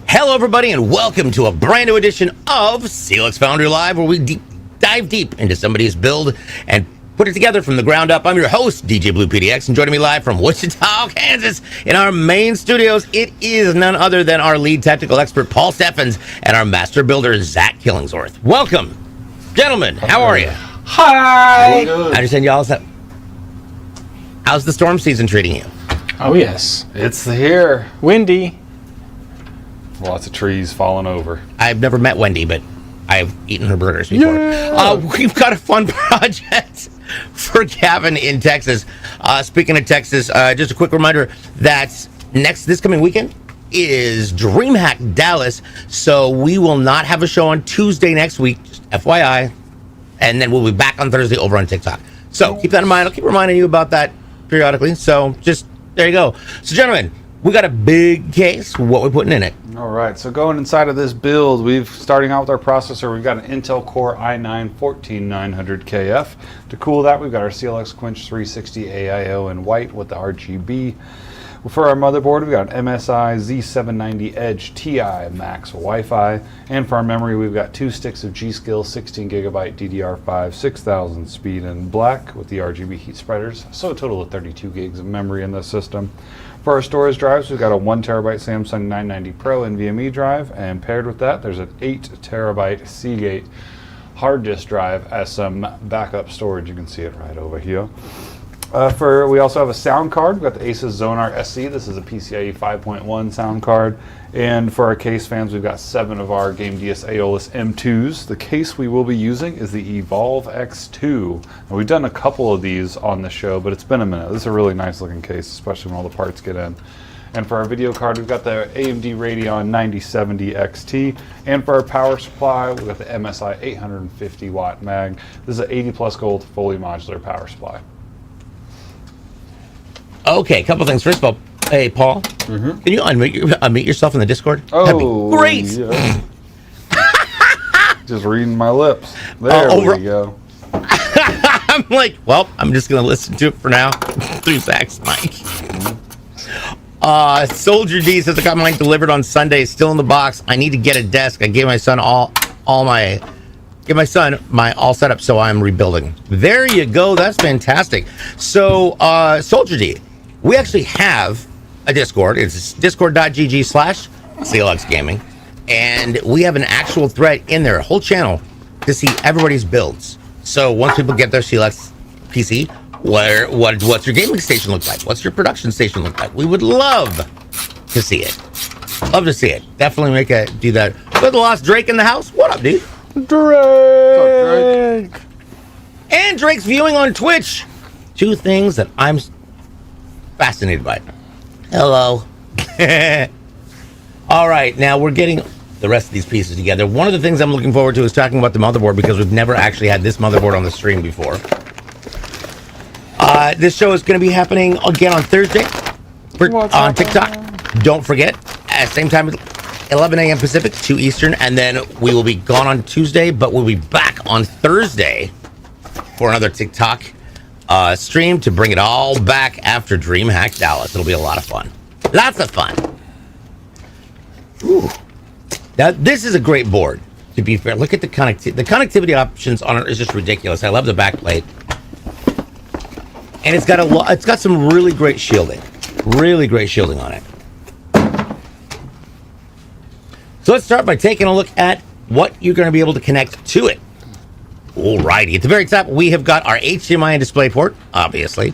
Hello, everybody, and welcome to a brand new edition of CLX Foundry Live, where we dive deep into somebody's build and put it together from the ground up. I'm your host, DJ Blue PDX, and joining me live from Wichita, Kansas, in our main studios, it is none other than our lead technical expert, Paul Steffens, and our master builder, Zach Killingsworth. Welcome, gentlemen. How are you? Hi. I understand y'all. How's the storm season treating you? Oh yes, It's here. windy. Lots of trees falling over. I've never met Wendy, but I've eaten her burgers before. Yeah. We've got a fun project for Gavin in Texas. Speaking of Texas, just a quick reminder that this coming weekend is DreamHack Dallas. So we will not have a show on Tuesday next week, just FYI. And then we'll be back on Thursday over on TikTok. So keep that in mind. I'll keep reminding you about that periodically. So just, there you go. So gentlemen, we got a big case. What we're putting in it? All right, so going inside of this build, starting out with our processor, we've got an Intel Core i9-14900KF. To cool that, we've got our CLX Quench 360 AIO in white with the RGB. For our motherboard, we've got an MSI Z790 Edge TI Max Wi-Fi. And for our memory, we've got 2 sticks of G.Skill 16GB DDR5 6000 speed in black with the RGB heat spreaders. So a total of 32 gigs of memory in this system. For our storage drives, we've got a 1 terabyte Samsung 990 Pro NVMe drive, and paired with that, there's an 8 terabyte Seagate hard disk drive as some backup storage. You can see it right over here. We also have a sound card. We've got the Asus Zonar SC. This is a PCIe 5.1 sound card. And for our case fans, we've got 7 of our Game DS Aeolus M2s. The case we will be using is the Evolve X2. And we've done a couple of these on the show, but it's been a minute. This is a really nice looking case, especially when all the parts get in. And for our video card, we've got the AMD Radeon 9070 XT. And for our power supply, we've got the MSI 850 watt mag. This is an 80 plus gold fully modular power supply. Okay, a couple things. First of all, hey, Paul, can you unmute yourself in the Discord? Oh, that'd be great. Yeah. Just reading my lips. There we go. I'm like, well, I'm just going to listen to it for now through Zach's mic. Soldier D says, I got mine delivered on Sunday, still in the box. I need to get a desk. I gave my son all my set up, so I'm rebuilding. There you go. That's fantastic. So, Soldier D, we actually have a Discord. It's discord.gg/CLX Gaming. And we have an actual thread in there, a whole channel, to see everybody's builds. So once people get their CLX PC, what's your gaming station look like? What's your production station look like? We would love to see it. Love to see it. Definitely do that. With the Lost Drake in the house. What up, dude? Drake. And Drake's viewing on Twitch. 2 things that I'm fascinated by. Hello. All right, now we're getting the rest of these pieces together. One of the things I'm looking forward to is talking about the motherboard, because we've never actually had this motherboard on the stream before. This show is going to be happening again on Thursday on TikTok. Don't forget, at the same time, 11 a.m. Pacific, 2 Eastern, and then we will be gone on Tuesday, but we'll be back on Thursday for another TikTok stream to bring it all back after DreamHack Dallas. It'll be a lot of fun. Lots of fun. Ooh. Now, this is a great board, to be fair. Look at the connectivity. The connectivity options on it is just ridiculous. I love the backplate. And it's got some really great shielding. Really great shielding on it. So let's start by taking a look at what you're going to be able to connect to it. Alrighty, at the very top, we have got our HDMI and DisplayPort, obviously.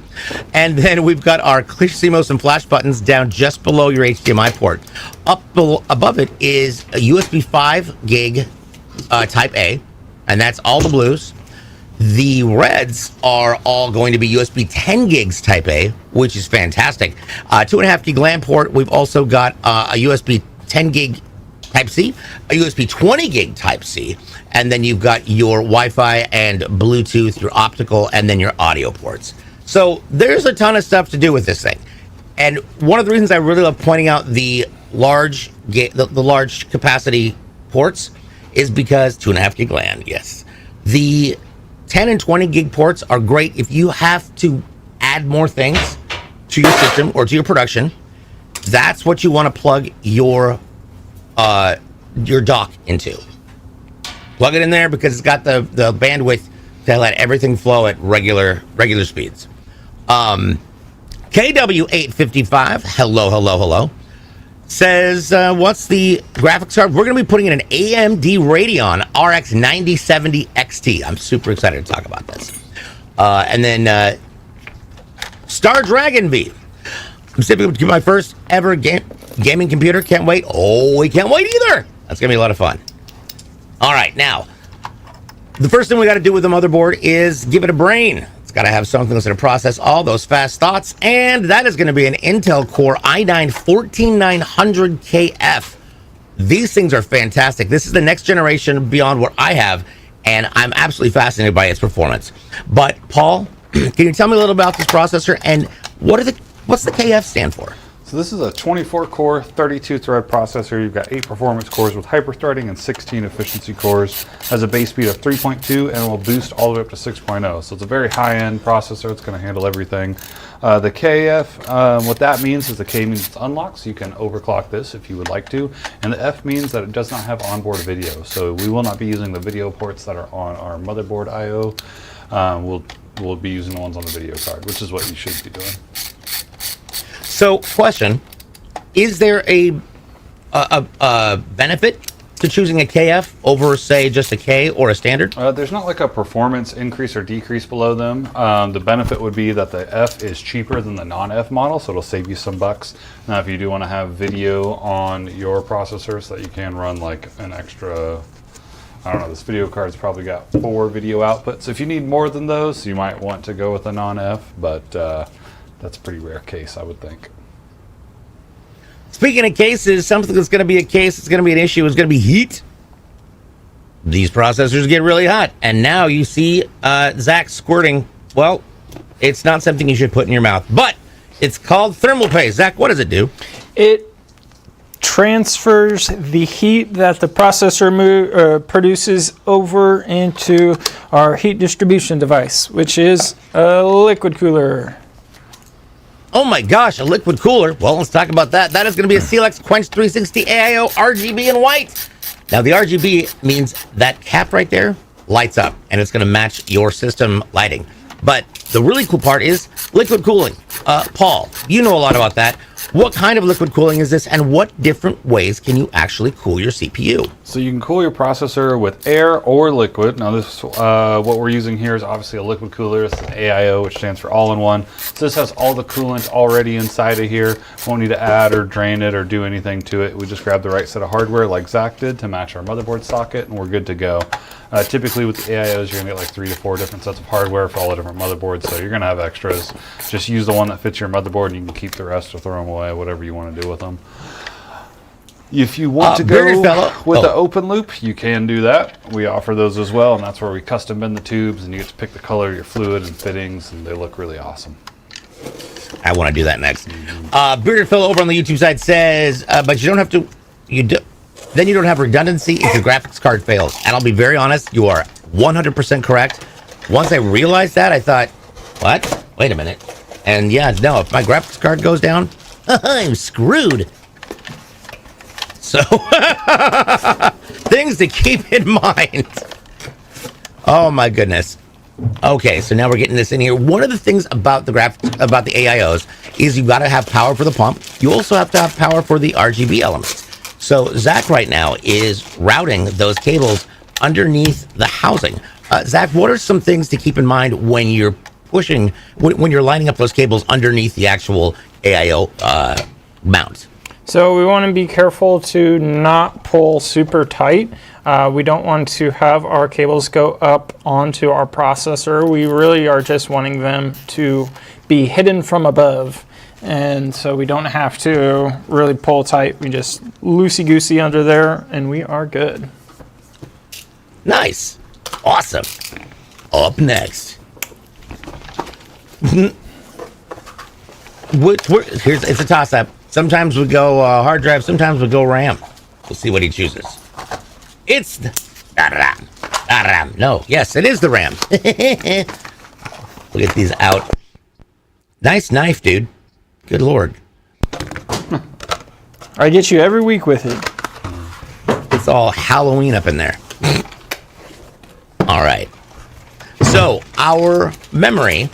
And then we've got our clear CMOS and flash buttons down just below your HDMI port. Above it is a USB 5 gig Type A, and that's all the blues. The reds are all going to be USB 10 gigs Type A, which is fantastic. 2.5 gig LAN port. We've also got a USB 10 gig Type C, a USB 20 gig Type C, and then you've got your Wi-Fi and Bluetooth, your optical, and then your audio ports. So there's a ton of stuff to do with this thing. And one of the reasons I really love pointing out the large capacity ports is because 2.5 gig LAN, yes. The 10 and 20 gig ports are great if you have to add more things to your system or to your production. That's what you want to plug your your dock into. Plug it in there because it's got the bandwidth to let everything flow at regular speeds. KW855, hello, says, what's the graphics card? We're going to be putting in an AMD Radeon RX 9070 XT. I'm super excited to talk about this. And then Star Dragon V. I'm simply going to get my first ever gaming computer. Can't wait. Oh, we can't wait either. That's going to be a lot of fun. All right, now, the first thing we got to do with the motherboard is give it a brain. It's got to have something that's going to process all those fast thoughts, and that is going to be an Intel Core i9-14900KF. These things are fantastic. This is the next generation beyond what I have, and I'm absolutely fascinated by its performance. But, Paul, can you tell me a little about this processor, and what's the KF stand for? So this is a 24-core, 32-thread processor. You've got 8 performance cores with hyper-threading and 16 efficiency cores. Has a base speed of 3.2 and will boost all the way up to 6.0. So it's a very high-end processor. It's going to handle everything. The KF, what that means is the K means it's unlocked, so you can overclock this if you would like to. And the F means that it does not have onboard video. So we will not be using the video ports that are on our motherboard I/O. We'll be using the ones on the video card, which is what you should be doing. So, question: is there a benefit to choosing a KF over, say, just a K or a standard? There's not like a performance increase or decrease below them. The benefit would be that the F is cheaper than the non-F model, so it'll save you some bucks. Now, if you do want to have video on your processor, so that you can run like an extra, I don't know, this video card's probably got 4 video outputs. If you need more than those, you might want to go with a non-F, but that's a pretty rare case, I would think. Speaking of cases, something that's going to be a case, it's going to be an issue, is going to be heat. These processors get really hot, and now you see Zach squirting. Well, it's not something you should put in your mouth, but it's called thermal paste. Zach, what does it do? It transfers the heat that the processor produces over into our heat distribution device, which is a liquid cooler. Oh my gosh, a liquid cooler. Well, let's talk about that. That is going to be a CLX Quench 360 AIO RGB in white. Now, the RGB means that cap right there lights up, and it's going to match your system lighting. But the really cool part is liquid cooling. Paul, you know a lot about that. What kind of liquid cooling is this, and what different ways can you actually cool your CPU? So you can cool your processor with air or liquid. Now this, what we're using here is obviously a liquid cooler. It's an AIO, which stands for all-in-one. So this has all the coolant already inside of here. Won't need to add or drain it or do anything to it. We just grab the right set of hardware like Zach did to match our motherboard socket, and we're good to go. Typically with the AIOs, you're gonna get like 3 to 4 different sets of hardware for all the different motherboards, so you're gonna have extras. Just use the one that fits your motherboard, and you can keep the rest or throw them away, whatever you want to do with them. If you want to go with the open loop, you can do that. We offer those as well, and that's where we custom bend the tubes, and you get to pick the color of your fluid and fittings, and they look really awesome. I want to do that next. Bearded Phil over on the YouTube side says, but you don't have to, then you don't have redundancy if your graphics card fails. And I'll be very honest, you are 100% correct. Once I realized that, I thought, what? Wait a minute. And yeah, no, if my graphics card goes down, I'm screwed. So, things to keep in mind. Oh my goodness. Okay, so now we're getting this in here. One of the things about the AIOs is you've got to have power for the pump. You also have to have power for the RGB elements. So Zach right now is routing those cables underneath the housing. Zach, what are some things to keep in mind when you're pushing, when you're lining up those cables underneath the actual AIO mount? So we want to be careful to not pull super tight. We don't want to have our cables go up onto our processor. We really are just wanting them to be hidden from above. And so we don't have to really pull tight. We just loosey-goosey under there, and we are good. Nice. Awesome. Up next. It's a toss-up. Sometimes we go hard drive, sometimes we go RAM. We'll see what he chooses. It's the RAM. No, yes, it is the RAM. We'll get these out. Nice knife, dude. Good Lord. I get you every week with it. It's all Halloween up in there. All right. So our memory,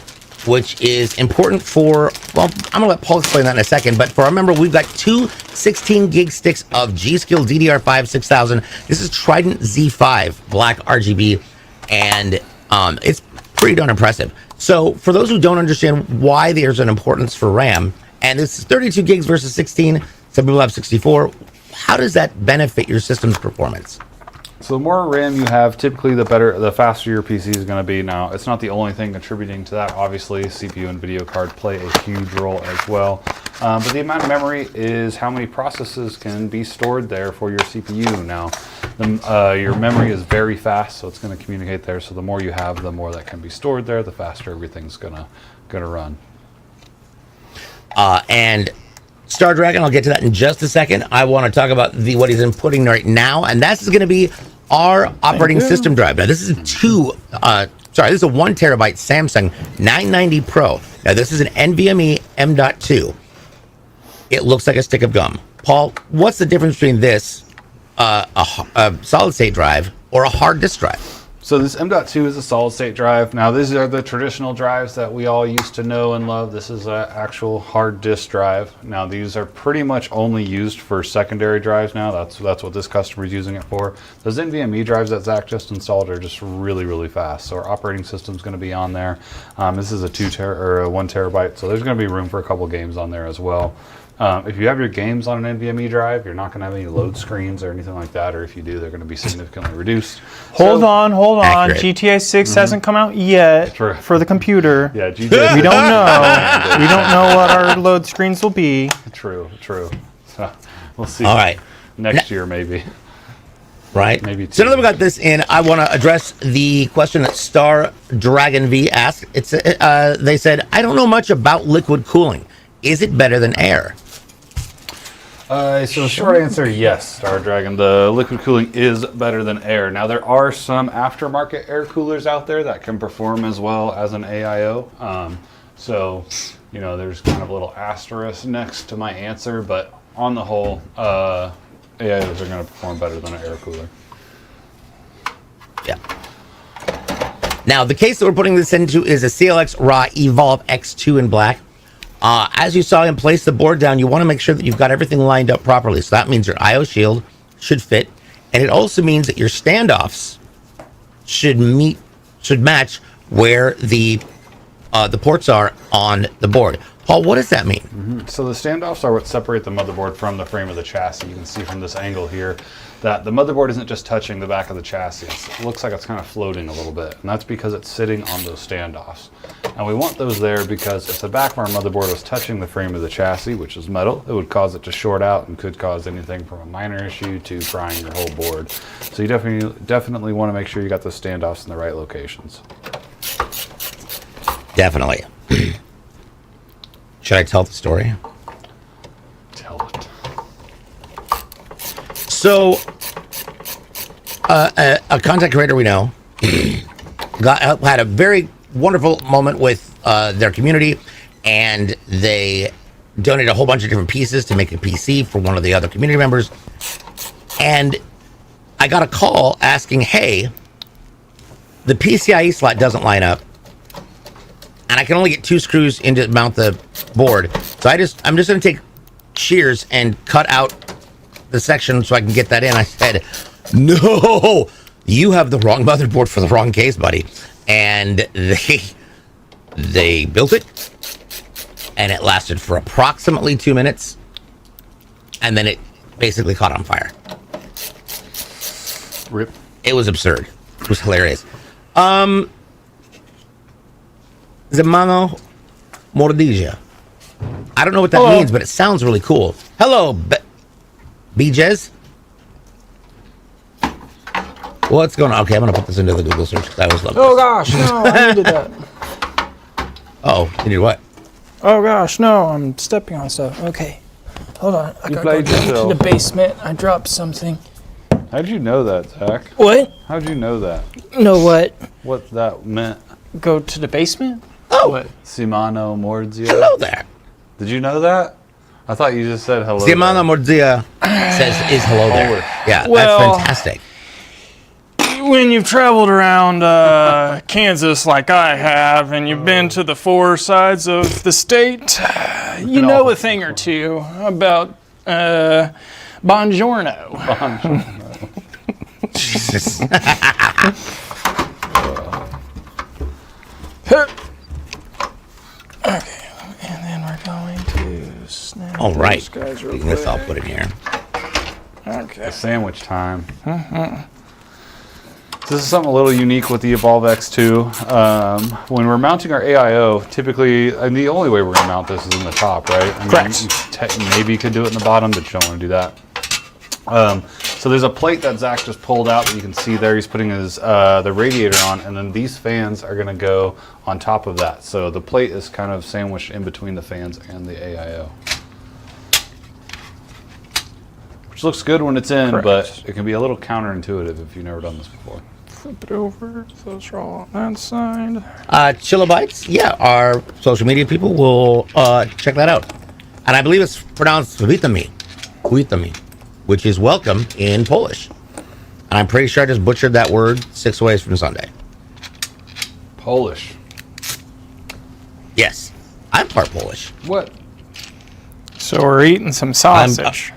which is important for, well, I'm going to let Paul explain that in a second, but for our memory, we've got two 16 gig sticks of G.Skill DDR5 6000. This is Trident Z5 black RGB, and it's pretty darn impressive. So for those who don't understand why there's an importance for RAM, and this is 32 gigs versus 16, some people have 64, how does that benefit your system's performance? So the more RAM you have, typically the faster your PC is going to be. Now, it's not the only thing contributing to that. Obviously, CPU and video card play a huge role as well. But the amount of memory is how many processes can be stored there for your CPU. Now, your memory is very fast, so it's going to communicate there. So the more you have, the more that can be stored there, the faster everything's gonna run. And Star Dragon, I'll get to that in just a second. I want to talk about what he's inputting right now, and that's going to be our operating system drive. Now, this is this is a 1 terabyte Samsung 990 Pro. Now, this is an NVMe M.2. It looks like a stick of gum. Paul, what's the difference between this, a solid state drive, or a hard disk drive? So this M.2 is a solid state drive. Now these are the traditional drives that we all used to know and love. This is an actual hard disk drive. Now these are pretty much only used for secondary drives now. That's what this customer is using it for. Those NVMe drives that Zach just installed are just really, really fast. So our operating system is going to be on there. This is a 1 terabyte, so there's going to be room for a couple games on there as well. If you have your games on an NVMe drive, you're not going to have any load screens or anything like that, or if you do, they're going to be significantly reduced. Hold on. Accurate. GTA 6 hasn't come out yet for the computer. Yeah, GTA. We don't know. We don't know what our load screens will be. True. So we'll see. All right. Next year, maybe. Right. Maybe So now that we got this in, I want to address the question that Star Dragon V asked. It's they said, I don't know much about liquid cooling. Is it better than air? So short answer, yes, Star Dragon. The liquid cooling is better than air. Now there are some aftermarket air coolers out there that can perform as well as an AIO. So, there's kind of a little asterisk next to my answer, but on the whole, AIOs are going to perform better than an air cooler. Yeah. Now, the case that we're putting this into is a CLX Raw Evolve X2 in black. As you saw him place the board down, you want to make sure that you've got everything lined up properly. So that means your IO shield should fit, and it also means that your standoffs should match where the ports are on the board. Paul, what does that mean? Mm-hmm. So the standoffs are what separate the motherboard from the frame of the chassis. You can see from this angle here that the motherboard isn't just touching the back of the chassis. It looks like it's kind of floating a little bit, and that's because it's sitting on those standoffs. And we want those there because if the back of our motherboard was touching the frame of the chassis, which is metal, it would cause it to short out and could cause anything from a minor issue to frying your whole board. So you definitely want to make sure you got those standoffs in the right locations. Definitely. Should I tell the story? Tell it. So, a content creator we know had a very wonderful moment with their community, and they donated a whole bunch of different pieces to make a PC for one of the other community members. And I got a call asking, hey, the PCIe slot doesn't line up, and I can only get 2 screws in to mount the board. So I'm just going to take shears and cut out the section so I can get that in. I said, no, you have the wrong motherboard for the wrong case, buddy. And they built it, and it lasted for approximately 2 minutes, and then it basically caught on fire. Rip. It was absurd. It was hilarious. Zemano Mordija. I don't know what that means, but it sounds really cool. Hello, BJ's. What's going on? Okay, I'm going to put this into the Google search because I always love this. Oh gosh, no, I needed that. Oh, you need what? Oh gosh, no, I'm stepping on stuff. Okay, hold on. I gotta go down to the basement. I dropped something. How'd you know that, Zach? What? How'd you know that? Know what? What that meant? Go to the basement? Oh, What? Simano Morzio. hello there. Did you know that? I thought you just said hello. Siamana Mordzia says is hello there. Yeah, Well- that's fantastic. When you've traveled around Kansas like I have, and you've been to the four sides of the state, you know a thing or two about Buongiorno. Jesus. Okay, and then we're going to snap All right. these guys real This I'll quick. put in here. Okay. Sandwich time. This is something a little unique with the Evolve X2. When we're mounting our AIO, typically, and the only way we're going to mount this is in the top, right? I mean, Correct. Maybe you could do it in the bottom, but you don't want to do that. So there's a plate that Zach just pulled out that you can see there. He's putting his the radiator on, and then these fans are going to go on top of that. So the plate is kind of sandwiched in between the fans and the AIO. Which looks good when it's in, Correct. but it can be a little counterintuitive if you've never done this before. Flip it over. Those are all on that side. Chilobytes, yeah, our social media people will check that out. And I believe it's pronounced witamy, which is welcome in Polish. And I'm pretty sure I just butchered that word 6 ways from Sunday. Polish. Yes, I'm part Polish. What? So we're eating some sausage.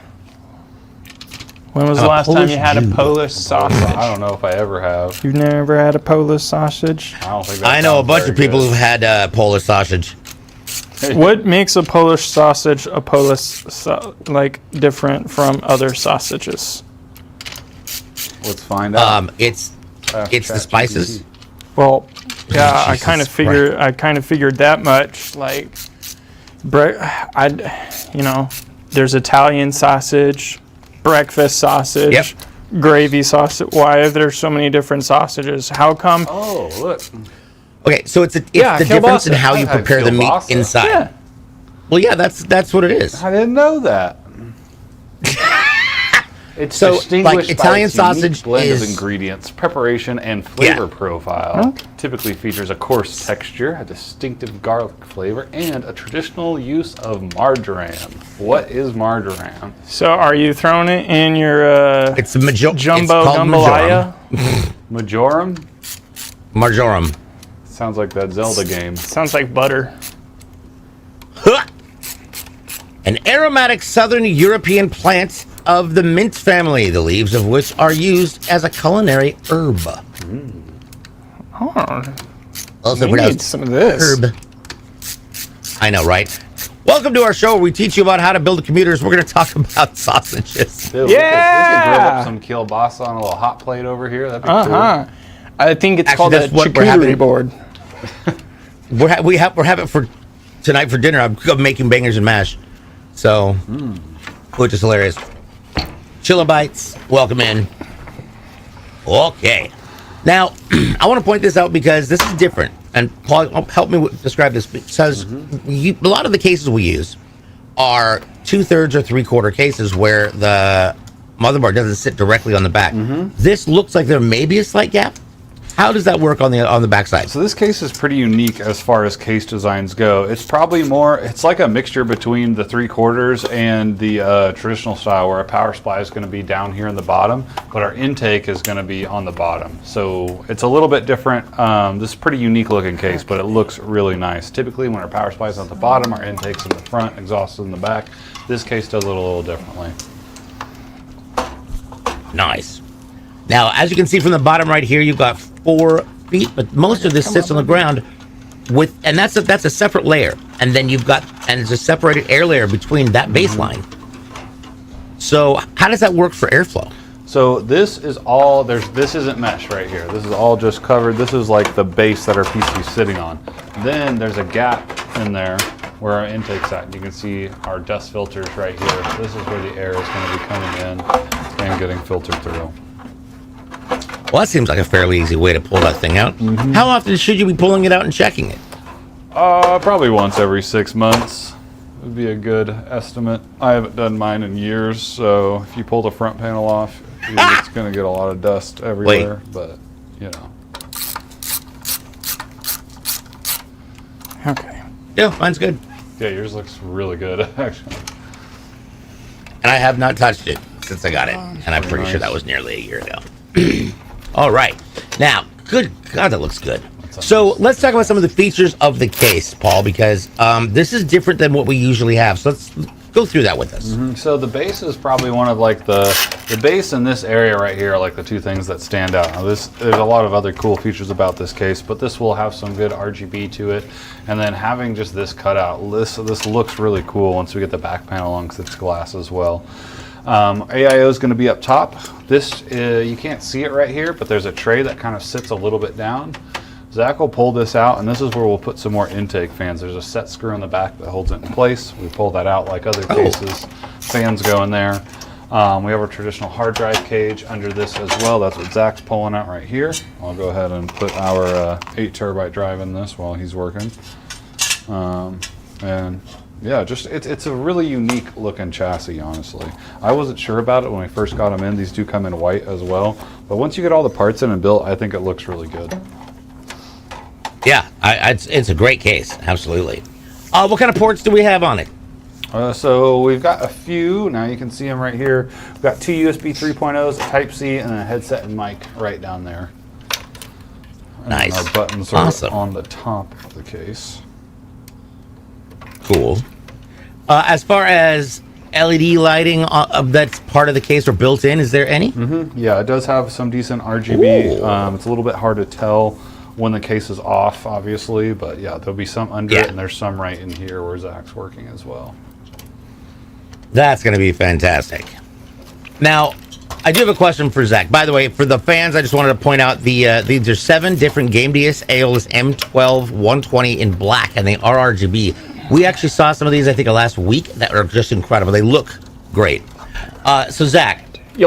When was the I'm a last time Polish you had a Jew. Polish sausage? I don't know if I ever have. You've never had a Polish sausage? I don't think that I know a sounds bunch very of people good. who've had Polish sausage. What makes a Polish sausage different from other sausages? Let's find out. It's Ask the spices. ChatGPT. Well, yeah, I Jesus kind of figured that much. Like, there's Italian sausage, breakfast sausage, Yep. gravy sausage. Why are there so many different sausages? How come? Oh, look. Okay, so it's the Yeah, difference in kielbasa. how you I've had prepare the meat kielbasa. inside. Yeah. Well, yeah, that's what it is. I didn't know that. It's So, distinguished like, Italian by its unique sausage blend of is- ingredients, preparation, and flavor Yeah. profile. Typically features a coarse texture, a distinctive garlic flavor, and a traditional use of marjoram. What is marjoram? So are you throwing it in your It's jumbo jumbo it's called jambalaya? Majoram? marjoram. Sounds like that Zelda game. Sounds like butter. Huh. An aromatic southern European plant of the mint family, the leaves of which are used as a culinary herb. Oh, Also we need pronounced some of this. herb. I know, right? Welcome to our show where we teach you about how to build computers. We're going to talk about sausages. Dude, we could grill Yeah! up some kielbasa on a little hot plate over here. That'd be Uh-huh. I think it's Actually, called a that's what we're having. charcuterie board. We're having for tonight for dinner. I'm making bangers and mash, so which is hilarious. Chilobytes, welcome in. Okay, now I want to point this out because this is different, and Paul, help me describe this because a lot of the cases we use are 2/3 or 3/4 cases where the motherboard doesn't sit directly on the back. This looks like there may be a slight gap. How does that work on the backside? So this case is pretty unique as far as case designs go. It's probably more, it's like a mixture between the 3/4 and the traditional style where our power supply is going to be down here in the bottom, but our intake is going to be on the bottom. So it's a little bit different. This is a pretty unique looking case, but it looks really nice. Typically when our power supply is at the bottom, our intake's in the front, exhaust is in the back. This case does it a little differently. Nice. Now, as you can see from the bottom right here, you've got 4 feet, but most of this sits on the ground with, and that's a separate layer. And then you've got, and there's a separated air layer between that baseline. So how does that work for airflow? So this is all, this isn't mesh right here. This is all just covered. This is like the base that our PC is sitting on. Then there's a gap in there where our intake's at. You can see our dust filters right here. This is where the air is going to be coming in and getting filtered through. Well, that seems like a fairly easy way to pull that thing out. How often should you be pulling it out and checking it? Probably once every 6 months would be a good estimate. I haven't done mine in years, so if you pull the front panel off, it's going to get a lot of dust everywhere, but you know. Okay. Yeah, mine's good. Yeah, yours looks really good, actually. and I have not touched it since I got it, and I'm pretty sure that was nearly a year ago. All right, now, good God, that looks good. So let's talk about some of the features of the case, Paul, because this is different than what we usually have. So let's go through that with us. So the base is probably one of like the base in this area right here are like the two things that stand out. Now there's a lot of other cool features about this case, but this will have some good RGB to it. And then having just this cutout, this looks really cool once we get the back panel on, because it's glass as well. AIO is going to be up top. This you can't see it right here, but there's a tray that kind of sits a little bit down. Zach will pull this out, and this is where we'll put some more intake fans. There's a set screw in the back that holds it in place. We pull that out like other cases. Fans go in there. We have a traditional hard drive cage under this as well. That's what Zach's pulling out right here. I'll go ahead and put our 8 terabyte drive in this while he's working. And yeah, just it's a really unique looking chassis, honestly. I wasn't sure about it when we first got them in. These do come in white as well. But once you get all the parts in and built, I think it looks really good. Yeah, it's a great case, absolutely. What kind of ports do we have on it? So we've got a few. Now you can see them right here. We've got 2 USB 3.0s, a Type-C, and a headset and mic right down there. And Nice. our buttons are Awesome. on the top of the case. Cool. As far as LED lighting that's part of the case or built in, is there any? Yeah, it does have some decent RGB. Ooh. It's a little bit hard to tell when the case is off, obviously, but yeah, there'll be some under it, and there's some right in here where Zach's working as well. That's going to be fantastic. Now, I do have a question for Zach. By the way, for the fans, I just wanted to point out these are 7 different Game DS Aeolus M12 120 in black, and they are RGB. We actually saw some of these, I think, last week that are just incredible. They look great. So, Zach,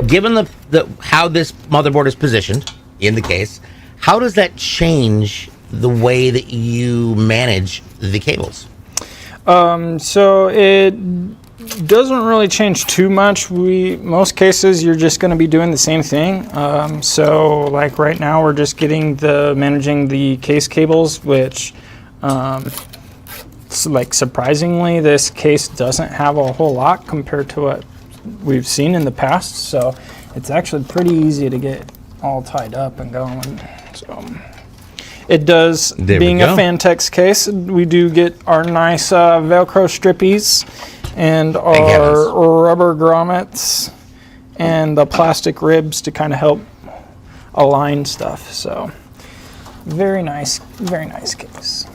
given the how this motherboard is positioned in the case, how does that change the way that you manage the cables? So it doesn't really change too much. Most cases you're just going to be doing the same thing. So like right now we're just managing the case cables, which like surprisingly this case doesn't have a whole lot compared to what we've seen in the past. So it's actually pretty easy to get all tied up and going. So it does, being a Fantex case, we do get our nice Velcro strippies and our rubber grommets and the plastic ribs to kind of help align stuff. So very nice case.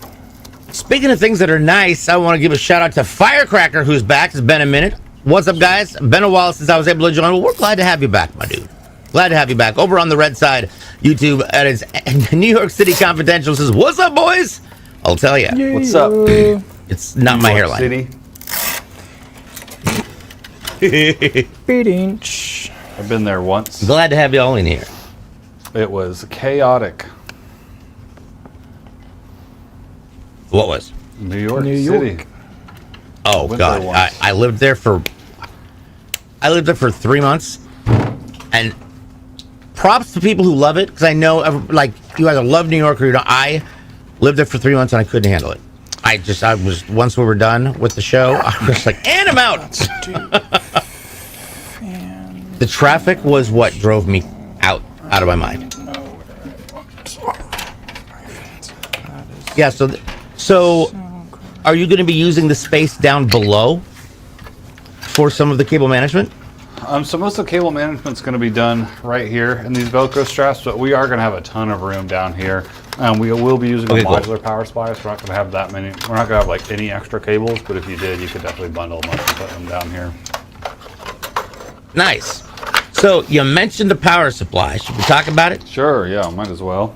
Speaking of things that are nice, I want to give a shout out to Firecracker, who's back. It's been a minute. What's up, guys? Been a while since I was able to join. Well, we're glad to have you back, my dude. Glad to have you back. Over on the red side, YouTube, at its New York City Confidential says, "What's up, boys?" I'll tell you. Yeah. What's up? It's not my hairline. City. Beat-inch. I've been there once. Glad to have you all in here. It was chaotic. What was? New York New City. York. Oh Went God, there once. I lived there for 3 months, and props to people who love it, because I know like you either love New York or you don't. I lived there for 3 months and I couldn't handle it. I was once we were done with the show, I was like, and I'm out. The traffic was what drove me out of my mind. Yeah, so are you going to be using the space down below for some of the cable management? So most of the cable management's going to be done right here in these Velcro straps, but we are going to have a ton of room down here. We will be using a modular power supply, so we're not going to have that many. We're not going to have like any extra cables, but if you did, you could definitely bundle them up and put them down here. Nice. So you mentioned the power supply. Should we talk about it? Sure, yeah, might as well.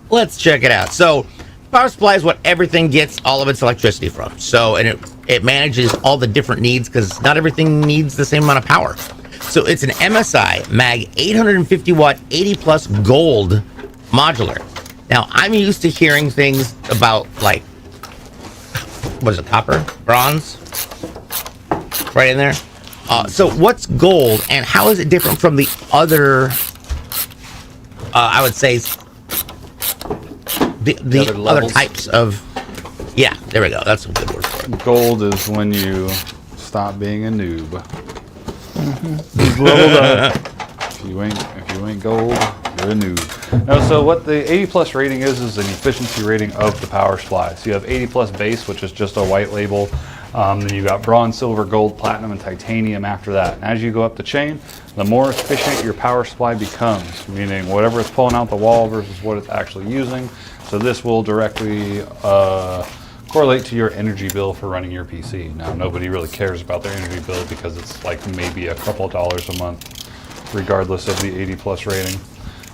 Let's check it out. So power supply is what everything gets all of its electricity from. So, and it manages all the different needs, because not everything needs the same amount of power. So it's an MSI Mag 850 watt 80 plus gold modular. Now I'm used to hearing things about like, what is it, copper, bronze, right in there. So what's gold, and how is it different from the other, I would say, the other types of, yeah, there we go. That's a good word for it. Gold is when you stop being a noob. He's leveled up. If you ain't gold, you're a noob. Now, so what the 80 plus rating is an efficiency rating of the power supply. So you have 80 plus base, which is just a white label. Then you got bronze, silver, gold, platinum, and titanium after that. And as you go up the chain, the more efficient your power supply becomes, meaning whatever it's pulling out the wall versus what it's actually using. So this will directly correlate to your energy bill for running your PC. Now, nobody really cares about their energy bill because it's like maybe a couple of dollars a month, regardless of the 80 plus rating.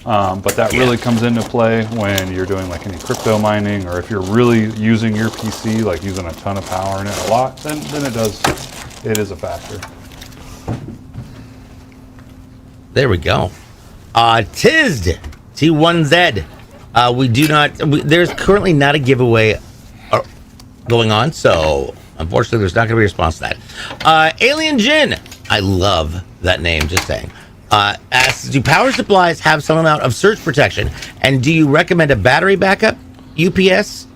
But that really comes into play when you're doing like any crypto mining, or if you're really using your PC, like using a ton of power in it a lot, then it is a factor. There we go. TISD, T1Z. There's currently not a giveaway going on, so unfortunately there's not going to be a response to that. Alien Jin, I love that name, just saying. Asks, do power supplies have some amount of surge protection, and do you recommend a battery backup, UPS?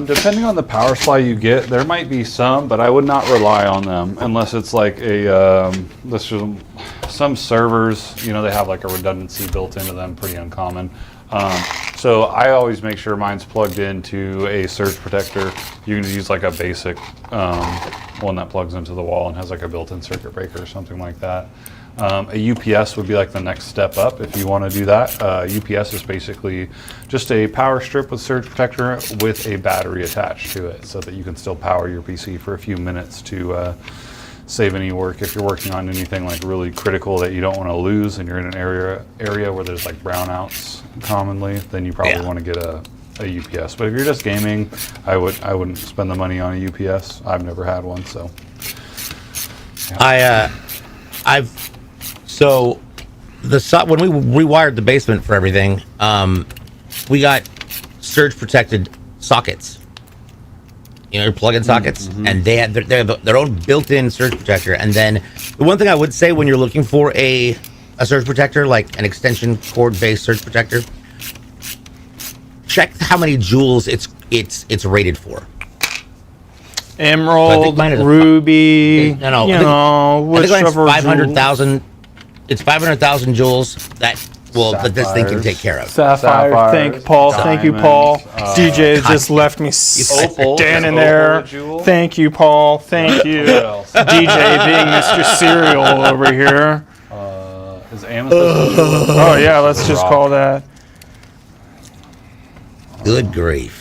Depending on the power supply you get, there might be some, but I would not rely on them unless it's like some servers, they have like a redundancy built into them, pretty uncommon. So I always make sure mine's plugged into a surge protector. You can use like a basic one that plugs into the wall and has like a built-in circuit breaker or something like that. A UPS would be like the next step up if you want to do that. UPS is basically just a power strip with surge protector with a battery attached to it so that you can still power your PC for a few minutes to save any work. If you're working on anything like really critical that you don't want to lose and you're in an area where there's like brownouts commonly, then you probably want to get a UPS. But if you're just gaming, I wouldn't spend the money on a UPS. I've never had one, so. Yeah. So when we rewired the basement for everything, we got surge protected sockets. Your plug-in sockets, and they have their own built-in surge protector. And then the one thing I would say when you're looking for a surge protector, like an extension cord-based surge protector, check how many joules it's rated for. Emerald, Ruby, I think it's 500,000. It's 500,000 joules that this thing can take care of. Sapphire. Thank you, Paul. Thank you, Paul. DJ just left me standing there. Thank you, Paul. Thank you. DJ being Mr. Cereal over here. Is amethyst? Oh yeah, let's just call that. Good grief.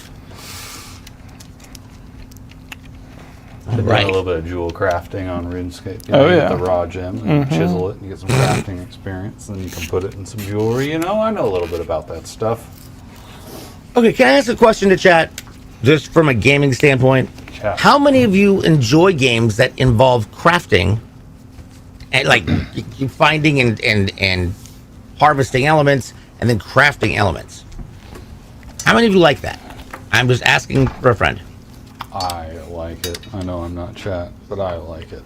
Right. A little bit of jewel crafting on RuneScape. You get the raw gem and chisel it, and you get some crafting experience, and you can put it in some jewelry. I know a little bit about that stuff. Okay, can I ask a question to chat, just from a gaming standpoint? Chat. How many of you enjoy games that involve crafting, and like you finding and harvesting elements and then crafting elements? How many of you like that? I'm just asking for a friend. I like it. I know I'm not chat, but I like it.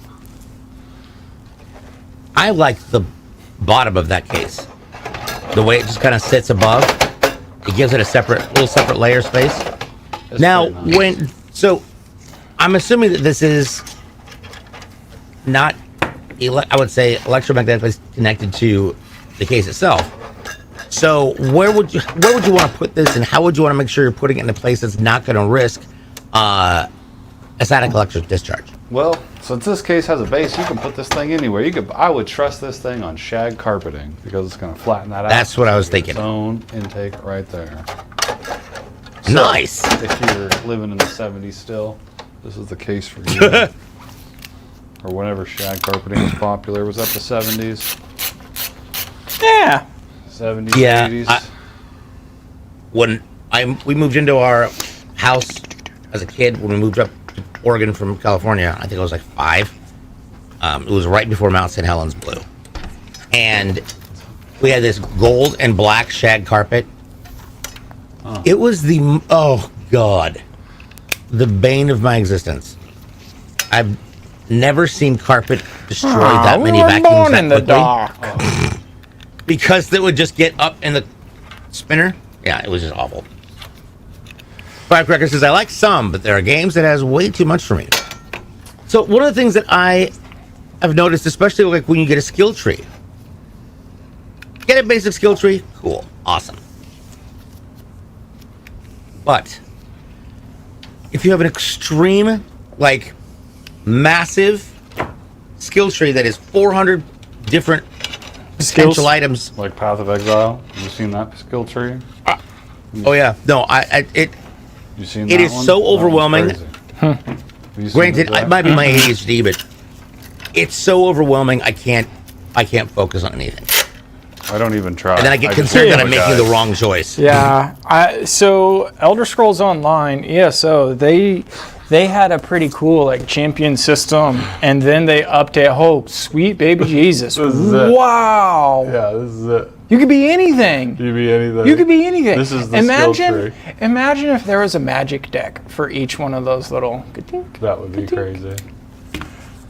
I like the bottom of that case. The way it just kind of sits above. It gives it a little separate layer space. It's now, nice. So I'm assuming that this is not, I would say, electromagnetically connected to the case itself. So where would you want to put this, and how would you want to make sure you're putting it in a place that's not going to risk a static electric discharge? Well, since this case has a base, you can put this thing anywhere. I would trust this thing on shag carpeting because it's going to flatten that out. That's what I was thinking. Its own intake right there. So, nice. If you're living in the 70s still, this is the case for you. Or whenever shag carpeting was popular, was that the 70s? Yeah. 70s, Yeah. 80s. When we moved into our house as a kid, when we moved up to Oregon from California, I think I was like 5. It was right before Mount St. Helens blew, and we had this gold and black shag carpet. It was the bane of my existence. I've never seen carpet destroy that many vacuums that in the quickly. dark. Because it would just get up in the spinner. Yeah, it was just awful. Firecracker says, I like some, but there are games that has way too much for me. So one of the things that I have noticed, especially like when you get a skill tree, get a basic skill tree, cool, awesome. But if you have an extreme, like massive skill tree that is 400 different potential items. Like Path of Exile. Have you seen that skill tree? Oh yeah, no, it You seen it that is one? so That one's overwhelming. crazy. Have you seen Granted, that? it might be my ADHD, but it's so overwhelming. I can't focus on anything, I don't even try. and then I get just concerned that follow I'm making guys. the wrong choice. Yeah, so Elder Scrolls Online, ESO, they had a pretty cool like champion system, and then they upped it. Oh, sweet baby Jesus! This is it. Wow, Yeah, this is it. you could be anything. You be anything. You could be anything. This is the skill tree. Imagine if there was a magic deck for each one of those little. That would be crazy.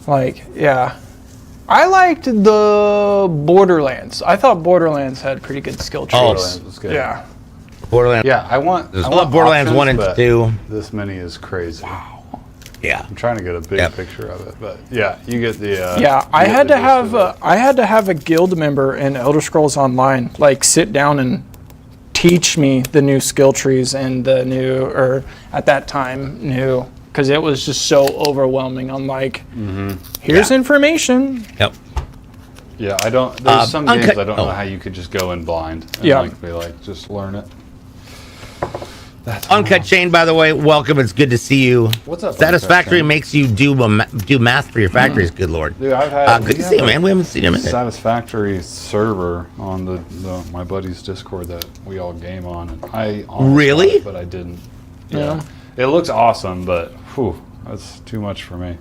Like, yeah. I liked the Borderlands. I thought Borderlands had pretty good skill trees. Oh, That's good. Yeah. Borderlands. Yeah, I want Borderlands options, 1 and but 2. This mini is crazy. Yeah. I'm trying to get a big Yep. picture of it, but yeah, you get the. Yeah, I you get had the to gist have of it. I had to have a guild member in Elder Scrolls Online like sit down and teach me the new skill trees and the new, or at that time new, because it was just so overwhelming. I'm like, here's information. Yep. Yeah, I don't. There's some games Uncut- I don't know oh. how you could just go in blind and Yeah. like be like just learn it. That's Uncut Chain, by the way, welcome. It's good to see you. What's up, Satisfactory Uncut Chain? makes you do math for your factories. Good lord. Dude, I've had. Good to see you, man. We haven't seen him in a minute. Satisfactory server on the my buddy's Discord that we all game on. And I almost Really? got it, but I didn't. Yeah. It looks awesome, but whew, that's too much for me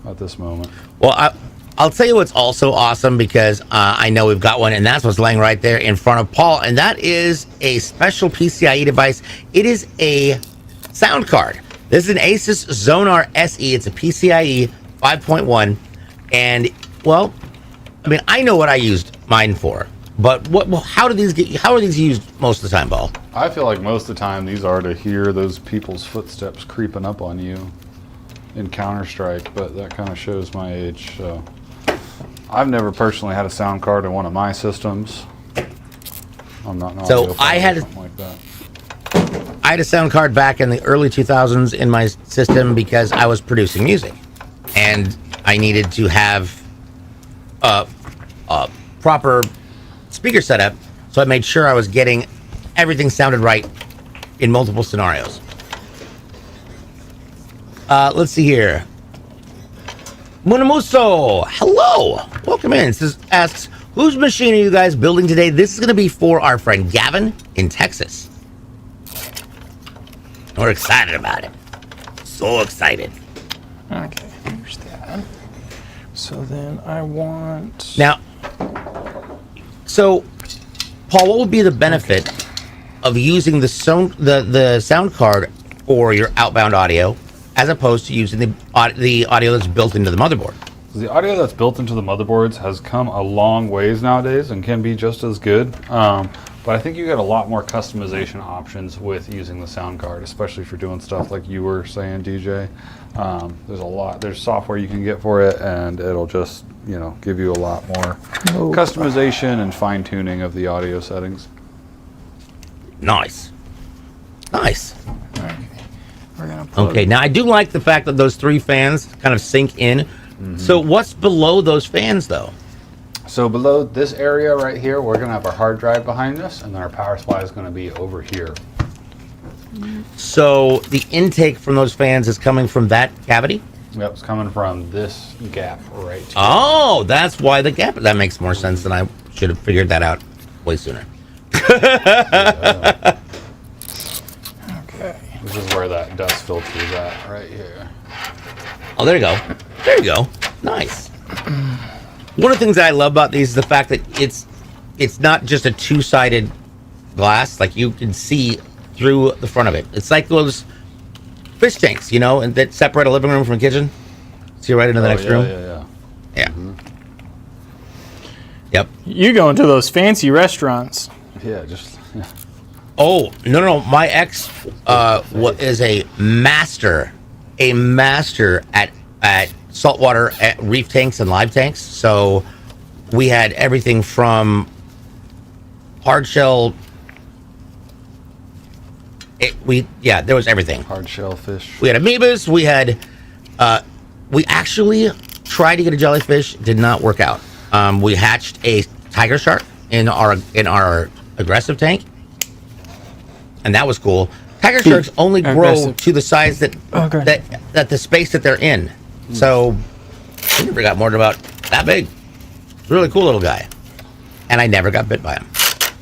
at this moment. Well, I'll tell you what's also awesome, because I know we've got one, and that's what's laying right there in front of Paul, and that is a special PCIe device. It is a sound card. This is an Asus Zonar SE. It's a PCIe 5.1, and well, I mean, I know what I used mine for, but how are these used most of the time, Paul? I feel like most of the time these are to hear those people's footsteps creeping up on you in Counter-Strike, but that kind of shows my age. So I've never personally had a sound card in one of my systems. I'm not an So audiophile I had or something like that. I had a sound card back in the early 2000s in my system because I was producing music, and I needed to have a proper speaker setup, so I made sure I was getting everything sounded right in multiple scenarios. Let's see here. Munamuso, hello, welcome in. This asks, whose machine are you guys building today? This is going to be for our friend Gavin in Texas. We're excited about it. So excited. Okay, here's that. So then I want. Now, so Paul, what would be the benefit of using the sound card for your outbound audio, as opposed to using the audio that's built into the motherboard? The audio that's built into the motherboards has come a long ways nowadays and can be just as good. But I think you get a lot more customization options with using the sound card, especially for doing stuff like you were saying, DJ. There's software you can get for it, and it'll just, give you a lot more customization and fine tuning of the audio settings. Nice. Okay, we're gonna plug. Okay, now I do like the fact that those three fans kind of sink in. So what's below those fans, though? So below this area right here, we're going to have our hard drive behind us, and then our power supply is going to be over here. So the intake from those fans is coming from that cavity? Yep, it's coming from this gap right here. Oh, that's why the gap. That makes more sense than I should have figured that out way sooner. Okay. This is where that dust filter is at, right here. Oh, there you go. There you go. Nice. One of the things that I love about these is the fact that it's not just a two-sided glass. Like, you can see through the front of it. It's like those fish tanks, and that separate a living room from a kitchen. See right into the next room. Yeah. Yep. You go into those fancy restaurants. Yeah, just Oh, no. My ex is a master at saltwater reef tanks and live tanks. So we had everything from hard shell. There was everything. Hard shell fish. We had amoebas. We actually tried to get a jellyfish. Did not work out. We hatched a tiger shark in our aggressive tank, and that was cool. Tiger sharks only grow to the size that the space that they're in. So I never got more than about that big. Really cool little guy, and I never got bit by him.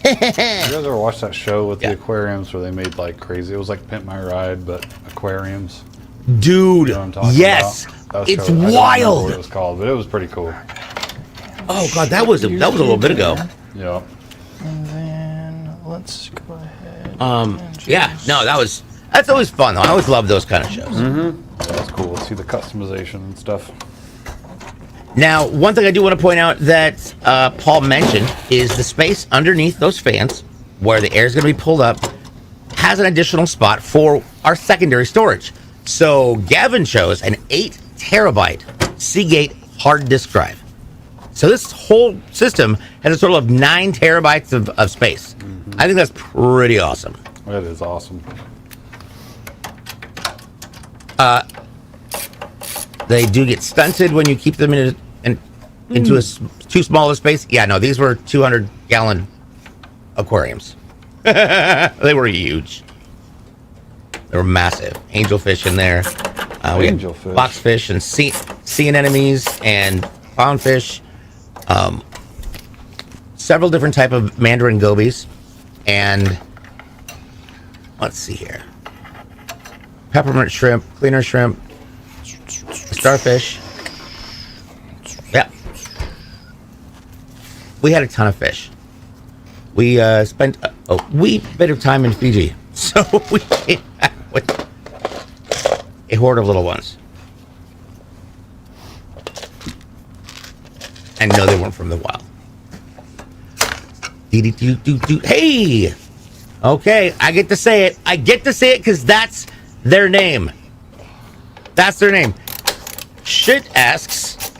You guys ever watch that show with the aquariums where they made like crazy? It was like Pimp My Ride, but aquariums. Dude, You know what I'm talking yes, about? it's I don't remember wild. what it was called, but it was pretty cool. Oh god, that was a little bit ago. Yeah. And then let's go ahead. That's always fun though. I always love those kind of shows. Yeah, that's cool. See the customization and stuff. Now, one thing I do want to point out that Paul mentioned is the space underneath those fans, where the air is going to be pulled up, has an additional spot for our secondary storage. So Gavin chose an 8 terabyte Seagate hard disk drive. So this whole system has a total of 9 terabytes of space. I think that's pretty awesome. That is awesome. They do get stunted when you keep them into too small a space. Yeah, no, these were 200-gallon aquariums. They were huge. They were massive. Angelfish in there. We had Angelfish. boxfish and sea anemones and clownfish. Several different type of mandarin gobies. And let's see here. Peppermint shrimp, cleaner shrimp, starfish. Yeah. We had a ton of fish. We spent a wee bit of time in Fiji. So we came back with a horde of little ones. And no, they weren't from the wild. Hey! Okay, I get to say it. I get to say it because that's their name. That's their name. Shit asks,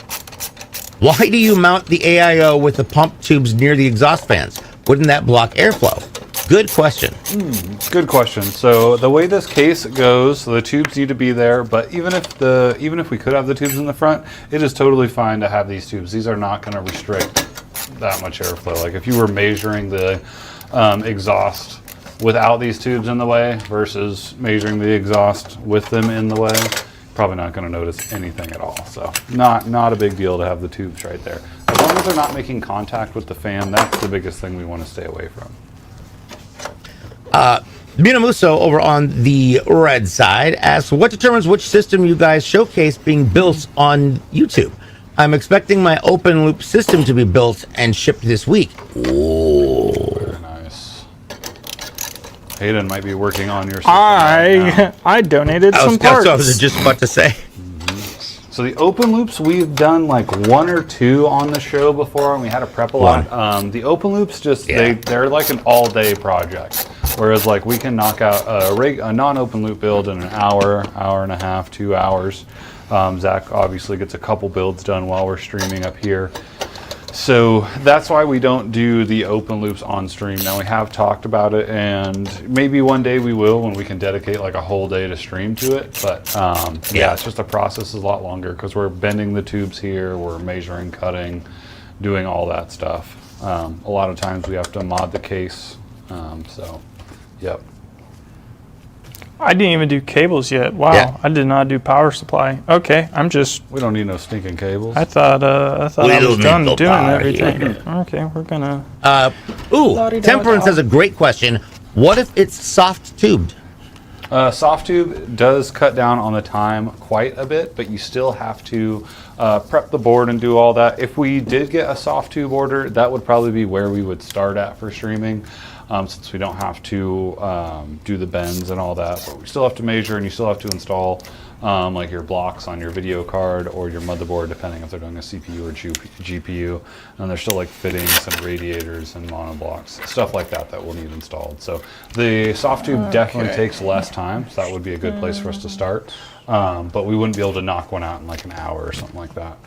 why do you mount the AIO with the pump tubes near the exhaust fans? Wouldn't that block airflow? Good question. Good question. So the way this case goes, the tubes need to be there, but even if we could have the tubes in the front, it is totally fine to have these tubes. These are not going to restrict that much airflow. Like if you were measuring the exhaust without these tubes in the way versus measuring the exhaust with them in the way, probably not going to notice anything at all. So not a big deal to have the tubes right there. As long as they're not making contact with the fan, that's the biggest thing we want to stay away from. Minamuso over on the red side asks, what determines which system you guys showcase being built on YouTube? I'm expecting my open loop system to be built and shipped this week. Ooh. Very nice. Hayden might be working on your system right now. I donated some That's parts. what I was just about to say. So the open loops, we've done like 1 or 2 on the show before, and we had to prep a lot. The open loops, they're like an all-day project. Whereas like we can knock out a non-open loop build in an hour, hour and a half, 2 hours. Zach obviously gets a couple builds done while we're streaming up here. So that's why we don't do the open loops on stream. Now we have talked about it, and maybe one day we will when we can dedicate like a whole day to stream to it. But yeah, it's just the process is a lot longer because we're bending the tubes here, we're measuring, cutting, doing all that stuff. A lot of times we have to mod the case. So, yep. I didn't even do cables yet. Wow, Yeah. I did not do power supply. Okay, We don't need no stinking cables. I thought I was don't done need no doing power everything. here. Okay, we're gonna. Temperance has a great question. What if it's soft tubed? Soft tube does cut down on the time quite a bit, but you still have to prep the board and do all that. If we did get a soft tube order, that would probably be where we would start at for streaming, since we don't have to do the bends and all that. But we still have to measure and you still have to install like your blocks on your video card or your motherboard, depending if they're doing a CPU or GPU. And there's still like fittings and radiators and monoblocks, stuff like that that we'll need installed. So the soft tube definitely takes less time, so that would be a good place for us to start. But we wouldn't be able to knock one out in like an hour or something like that.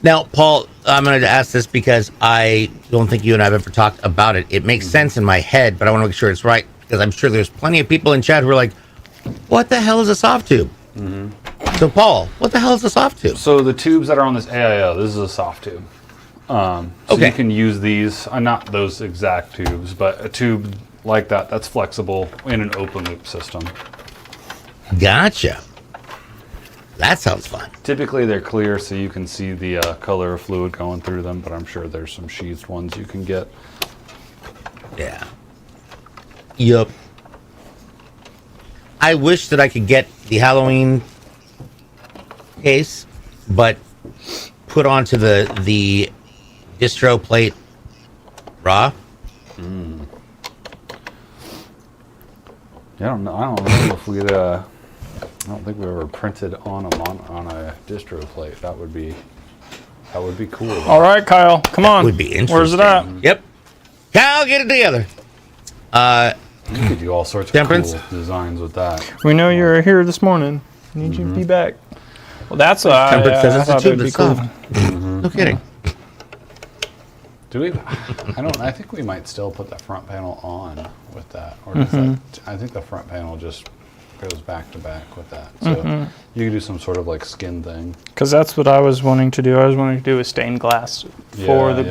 Now, Paul, I'm going to ask this because I don't think you and I have ever talked about it. It makes sense in my head, but I want to make sure it's right because I'm sure there's plenty of people in chat who are like, what the hell is a soft tube? So, Paul, what the hell is a soft tube? So the tubes that are on this AIO, this is a soft tube. So you can use these, not those exact tubes, but a tube like that that's flexible in an open loop system. Gotcha. That sounds fun. Typically they're clear so you can see the color of fluid going through them, but I'm sure there's some sheathed ones you can get. Yeah. Yup. I wish that I could get the Halloween case, but put onto the distro plate raw. Yeah, I don't know if we'd I don't think we ever printed on a distro plate. That would be cool. All right, Kyle, come on. Would be interesting. Where's it at? Yep. Kyle, get it together. You could do all sorts of Temperance? cool designs with that. We know you're here this morning. Need you to be back. Well, that's Temperance says it's a thought tube it'd be that's cool. soft. No kidding. Do we? I think we might still put the front panel on with that, or does that? I think the front panel just goes back to back with that. So you could do some sort of like skin thing. Because that's what I was wanting to do. I was wanting to do a stained glass for the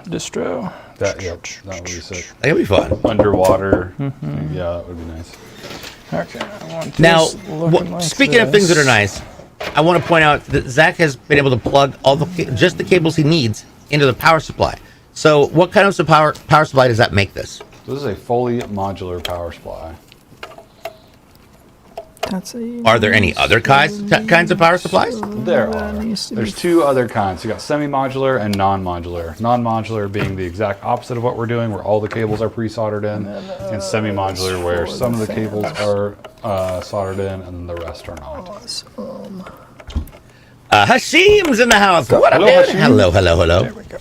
distro. That would be sick. That'd be fun. Underwater. Yeah, that would be nice. Okay. I want Now, this looking like speaking of things that are this. nice, I want to point out that Zach has been able to plug just the cables he needs into the power supply. So, what kind of power supply does that make this? This is a fully modular power supply. Are there any other kinds of power supplies? There are. There's two other kinds. You got semi-modular and non-modular. Non-modular being the exact opposite of what we're doing, where all the cables are pre-soldered in, and semi-modular, where some of the cables are soldered in and the rest are not. Hashim's in the house. What up, Hello, dude? Hashim. Hello. There we go.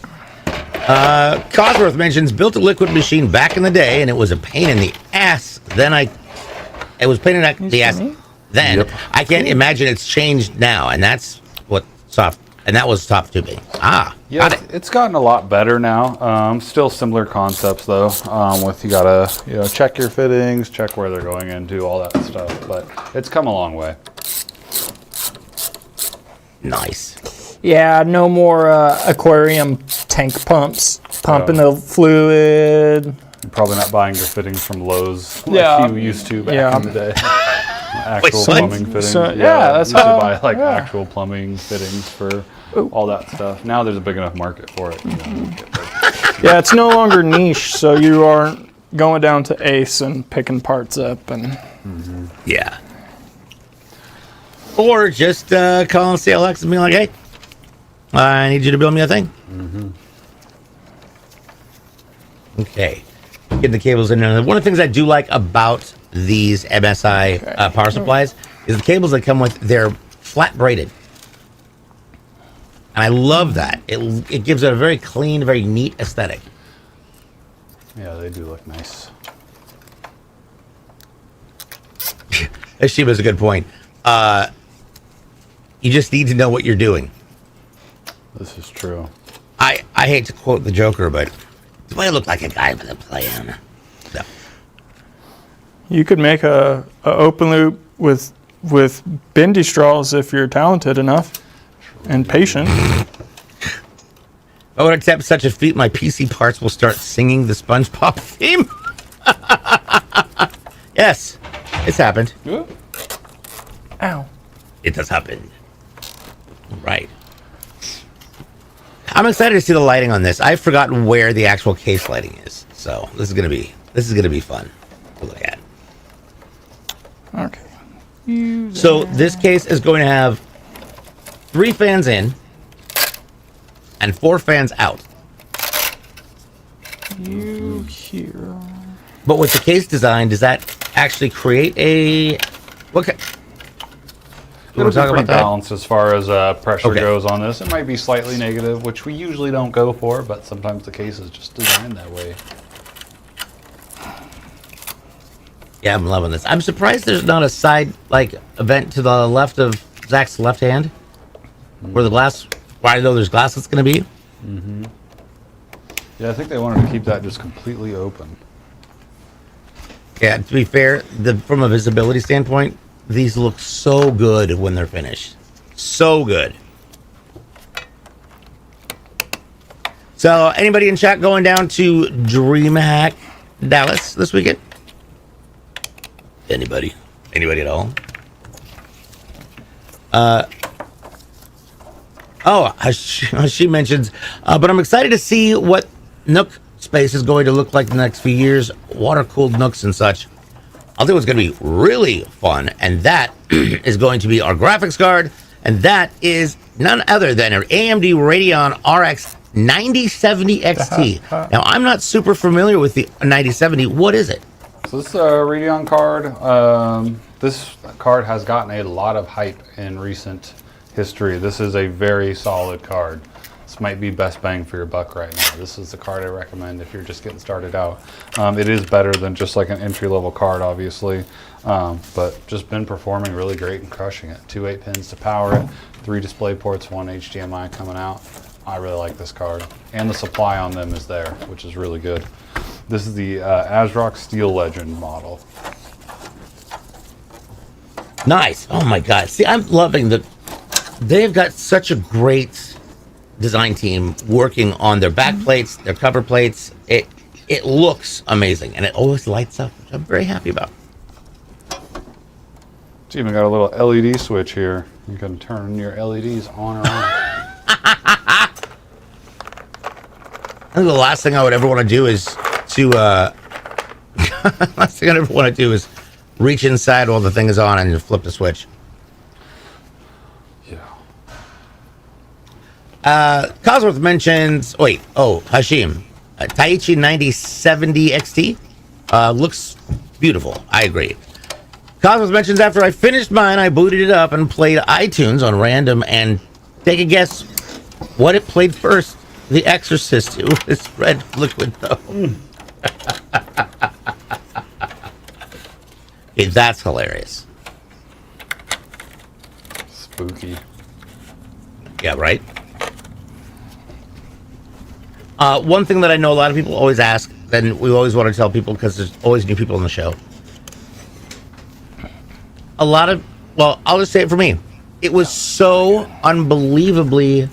Cosworth mentions built a liquid machine back in the day, and it was a pain in the ass. It was a pain in the ass. Then Yep. I can't imagine it's changed now, and that was soft tubing. Yeah, Got it. it's gotten a lot better now. Still similar concepts though. With you gotta check your fittings, check where they're going into, all that stuff. But it's come a long way. Nice. Yeah, no more aquarium tank pumps pumping the fluid. You're probably not buying your fittings from Lowe's like Yeah. you used to back in the day. Actual what? plumbing fittings. So, yeah, that's you used to how- buy like yeah. actual plumbing fittings for all that stuff. Now there's a big enough market for it. Yeah, it's no longer niche, so you aren't going down to Ace and picking parts up. And Yeah. Or just calling CLX and being like, hey, I need you to build me a thing. Okay. Getting the cables in there. One of the things I do like about these MSI power supplies is the cables that come with, they're flat braided. And I love that. It gives it a very clean, very neat aesthetic. Yeah, they do look nice. Shiba's a good point. You just need to know what you're doing. This is true. I hate to quote the Joker, but do I look like a guy with a plan? No. you could make a open loop with bendy straws if you're talented enough and patient. If I would accept such a feat, my PC parts will start singing the SpongeBob theme. Yes, it's happened. Yeah. Ow. It has happened. Right. I'm excited to see the lighting on this. I've forgotten where the actual case lighting is, so this is gonna be fun to look at. Okay. So this case is going to have 3 fans in and 4 fans out. You here. But with the case design, does that actually create a It'll want be to talk pretty about that? balanced as far as pressure Okay. goes on this. It might be slightly negative, which we usually don't go for, but sometimes the case is just designed that way. Yeah, I'm loving this. I'm surprised there's not a side like event to the left of Zach's left hand, where the glass. Well, I know there's glass that's going to be. Yeah, I think they wanted to keep that just completely open. Yeah, to be fair, from a visibility standpoint, these look so good when they're finished. So good. So, anybody in chat going down to DreamHack Dallas this weekend? Anybody? Anybody at all? She mentions, but I'm excited to see what Nook space is going to look like in the next few years. Water-cooled Nooks and such. I'll think what's going to be really fun, and that is going to be our graphics card, and that is none other than an AMD Radeon RX 9070 XT. Now, I'm not super familiar with the 9070. What is it? So this is a Radeon card. This card has gotten a lot of hype in recent history. This is a very solid card. This might be best bang for your buck right now. This is the card I recommend if you're just getting started out. It is better than just like an entry-level card, obviously, but just been performing really great and crushing it. 2 8-pins to power it, 3 display ports, 1 HDMI coming out. I really like this card. And the supply on them is there, which is really good. This is the ASRock Steel Legend model. Nice. Oh my God. See, I'm loving they've got such a great design team working on their back plates, their cover plates. It looks amazing, and it always lights up, which I'm very happy about. It's even got a little LED switch here. You can turn your LEDs on or off. I think the last thing I would ever want to do is last thing I'd ever want to do is reach inside while the thing is on and just flip the switch. Cosworth mentions, Hashim, Taichi 9070 XT looks beautiful. I agree. Cosworth mentions, after I finished mine, I booted it up and played iTunes on random, and take a guess what it played first. The Exorcist. It was red liquid, though. Okay, that's hilarious. Spooky. Yeah, right? One thing that I know a lot of people always ask, and we always want to tell people because there's always new people on the show. I'll just say it for me. It was so unbelievably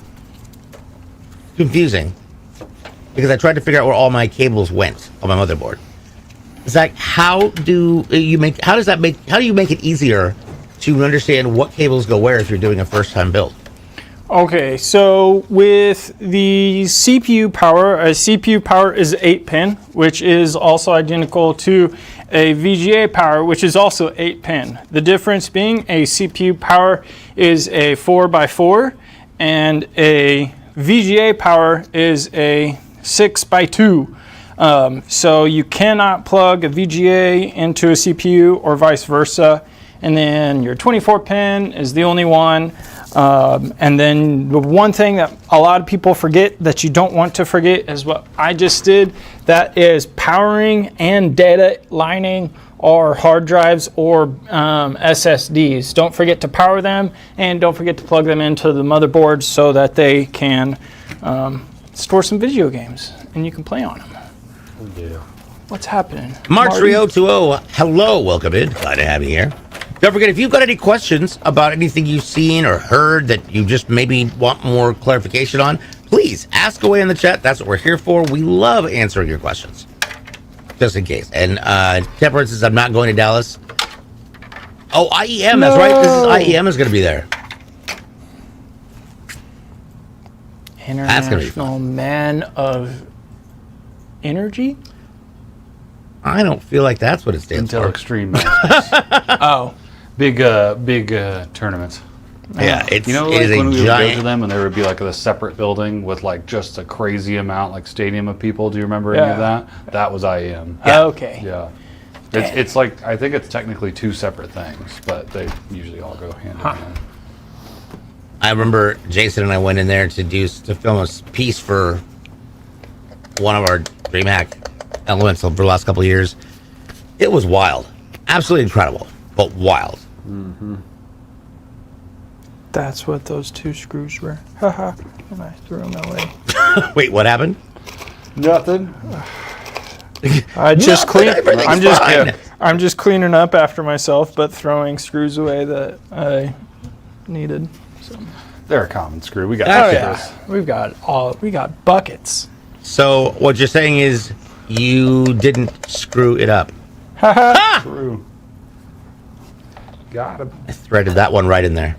confusing because I tried to figure out where all my cables went on my motherboard. It's like, how do you make it easier to understand what cables go where if you're doing a first time build? Okay, so with the CPU power, a CPU power is 8-pin, which is also identical to a VGA power, which is also 8-pin. The difference being a CPU power is a 4x4 and a VGA power is a 6x2. So you cannot plug a VGA into a CPU or vice versa. And then your 24-pin is the only one. And then the one thing that a lot of people forget that you don't want to forget is what I just did. That is powering and data lining our hard drives or SSDs. Don't forget to power them, and don't forget to plug them into the motherboard so that they can store some video games and you can play on them. Oh, yeah. What's happening? March3020, hello, welcome in. Glad to have you here. Don't forget, if you've got any questions about anything you've seen or heard that you just maybe want more clarification on, please ask away in the chat. That's what we're here for. We love answering your questions, just in case. And Temperance says, I'm not going to Dallas. Oh, IEM, that's right. IEM is going to be there. International Man of Energy? I don't feel like that's what it stands Intel for. Extreme Masters. Oh. Big tournaments. Yeah, it's, You know, it like is when a we would go to giant. them and there would be like a separate building with like just a crazy amount, like stadium of people. Do you remember any of that? That was IEM. Yeah. Okay. Yeah. It's like, I think it's technically two separate things, but they usually all go hand in hand. I remember Jason and I went in there to film a piece for one of our DreamHack elements over the last couple of years. It was wild, absolutely incredible, but wild. Mm-hmm. That's what those 2 screws were. Haha. And I threw them away. Wait, what happened? Nothing. I'm just fine. I'm just cleaning up after myself, but throwing screws away that I needed. So. They're a common screw. We got Oh yeah, we got buckets. So what you're saying is you didn't screw it up. Screw. Got him. I threaded that one right in there.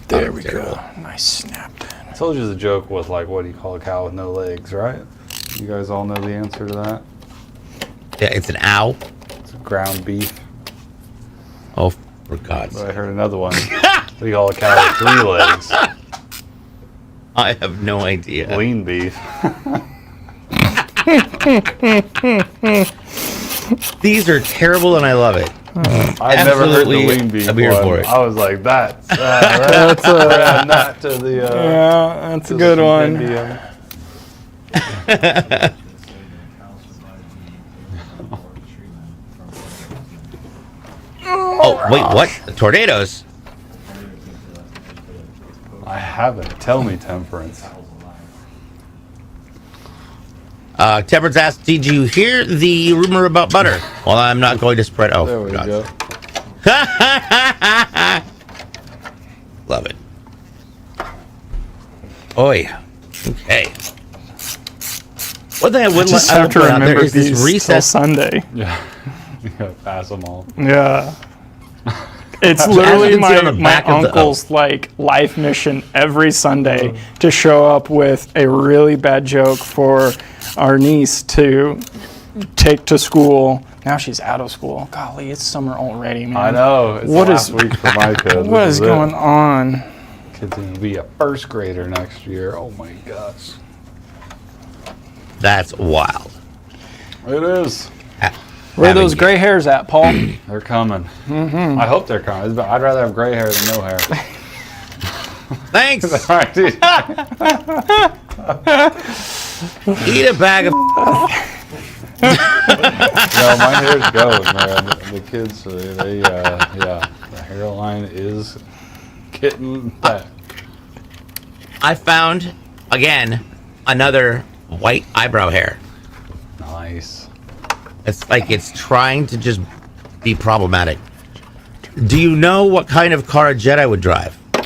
There we go. Nice snap. I told you the joke was like, what do you call a cow with no legs, right? You guys all know the answer to that? Yeah, it's an ow. It's ground beef. Oh, for God's But sake. I heard another one. What do you call a cow with 3 legs? I have no idea. Lean beef. These are terrible and I love it. I've never heard the Absolutely lean beef a beer one. for it. I was like, that's not to the Yeah, that's to a the good one. compendium. Oh, wait, what? Tornadoes? I haven't. Tell me, Temperance. Temperance asked, did you hear the rumor about butter? Well, I'm not going to spread. Oh, There we God. go. Love it. Oi. Okay. One thing I would Just I have would to point out there remember is this these till recess. Sunday. Yeah. You gotta pass them all. Yeah. It's As you literally can see on the my back of the- uncle's like life mission every Sunday to show up with a really bad joke for our niece to take to school. Now she's out of school. Golly, it's summer already, man. I know. It's What last is- week for my kid. What This is it. going on? Kid's gonna be a first grader next year. Oh my gosh. That's wild. It is. Where are those gray hairs at, Paul? They're coming. I hope they're coming. But I'd rather have gray hair than no hair. Thanks. All right, dude. Eat a bag of. No, my hair's going, man. The kids, yeah, the hairline is getting back. I found, again, another white eyebrow hair. Nice. It's like it's trying to just be problematic. Do you know what kind of car a Jedi would drive? A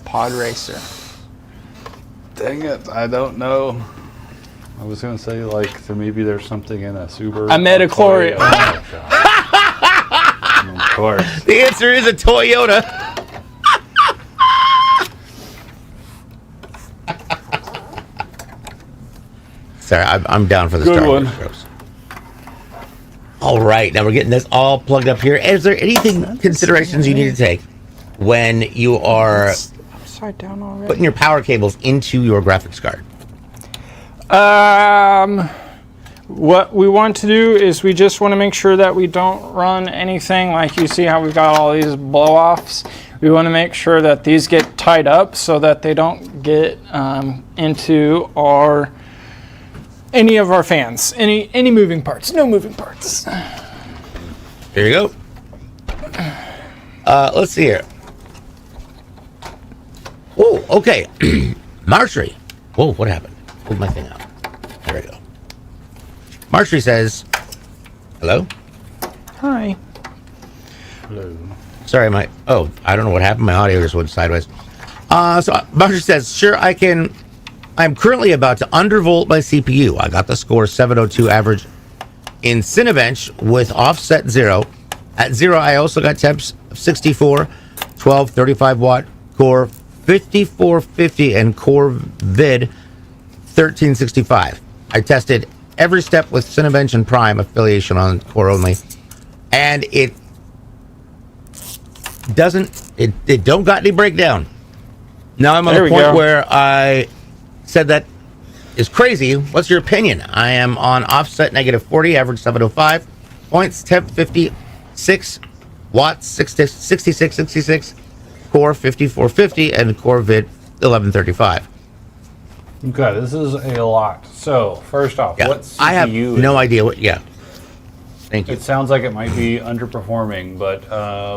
pod racer. Dang it, I don't know. I was gonna say like so maybe there's something in a Subaru. A Metachlorian. Oh, God. Of course. The answer is a Toyota. Sorry, I'm down for the Good Star Wars one. jokes. All right, now we're getting this all plugged up here. Is there anything considerations you need to take when you are Upside down already. putting your power cables into your graphics card? What we want to do is we just want to make sure that we don't run anything like you see how we've got all these blow-offs. We want to make sure that these get tied up so that they don't get into any of our fans, any moving parts. No moving parts. There you go. Let's see here. Oh, okay. Marjorie. Whoa, what happened? Pulled my thing out. There we go. Marjorie says, hello? Hi. Hello. Sorry, I don't know what happened. My audio just went sideways. So Marjorie says, sure, I'm currently about to undervolt my CPU. I got the score 702 average in Cinebench with offset 0. At 0, I also got temps of 64, 12, 35 watt core 5450 and core vid 1365. I tested every step with Cinebench and Prime affiliation on core only, and it don't got any breakdown. Now I'm on There the we point go. where I said that is crazy. What's your opinion? I am on offset negative 40, average 705, points temp 56, watts 6666, core 5450, and core vid 1135. Okay, this is a lot. So, first off, Yeah, what CPU I have no idea what. Yeah, thank you. It sounds like it might be underperforming, but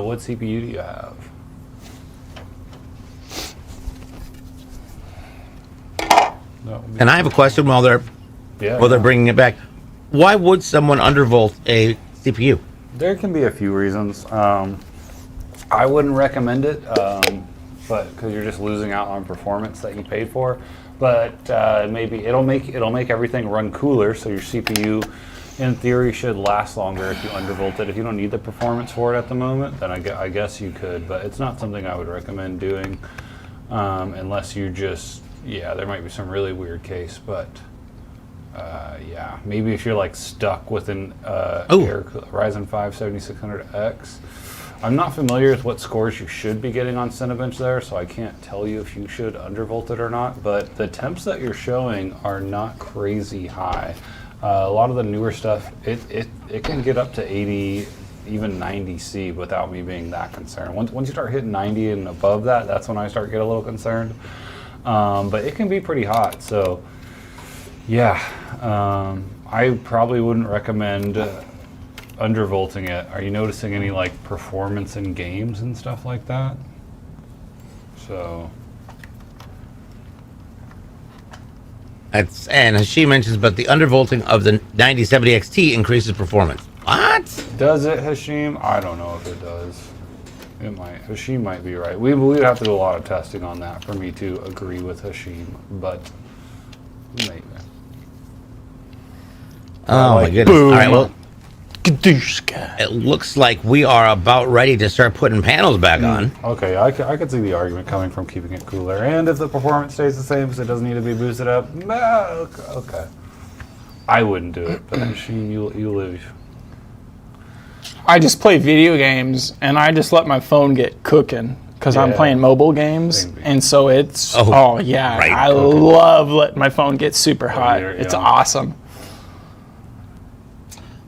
what CPU do you have? And I have a question while they're bringing it back. Why would someone undervolt a CPU? There can be a few reasons. I wouldn't recommend it, but because you're just losing out on performance that you paid for. But maybe it'll make everything run cooler, so your CPU, in theory, should last longer if you undervolt it. If you don't need the performance for it at the moment, then I guess you could. But it's not something I would recommend doing unless you just there might be some really weird case, but. Maybe if you're like stuck with an Ryzen 5 7600X. I'm not familiar with what scores you should be getting on Cinebench there, so I can't tell you if you should undervolt it or not, but the temps that you're showing are not crazy high. A lot of the newer stuff, it can get up to 80, even 90C without me being that concerned. Once you start hitting 90 and above that, that's when I start getting a little concerned. But it can be pretty hot, so I probably wouldn't recommend undervolting it. Are you noticing any like performance in games and stuff like that? So, And as she mentions, but the undervolting of the 9070 XT increases performance. What? does it, Hashim? I don't know if it does. It might. Hashim might be right. We would have to do a lot of testing on that for me to agree with Hashim, but maybe. Oh my goodness. boom. All right, well, Gadooshka. it looks like we are about ready to start putting panels back on. Okay, I could see the argument coming from keeping it cooler, and if the performance stays the same because it doesn't need to be boosted up, okay. I wouldn't do it, but Hashim, you live. I just play video games, and I just let my phone get cooking because I'm Yeah. playing mobile games, Same here. and so it's Oh, right, I cooking. love letting my phone get super hot. you're It's young. awesome.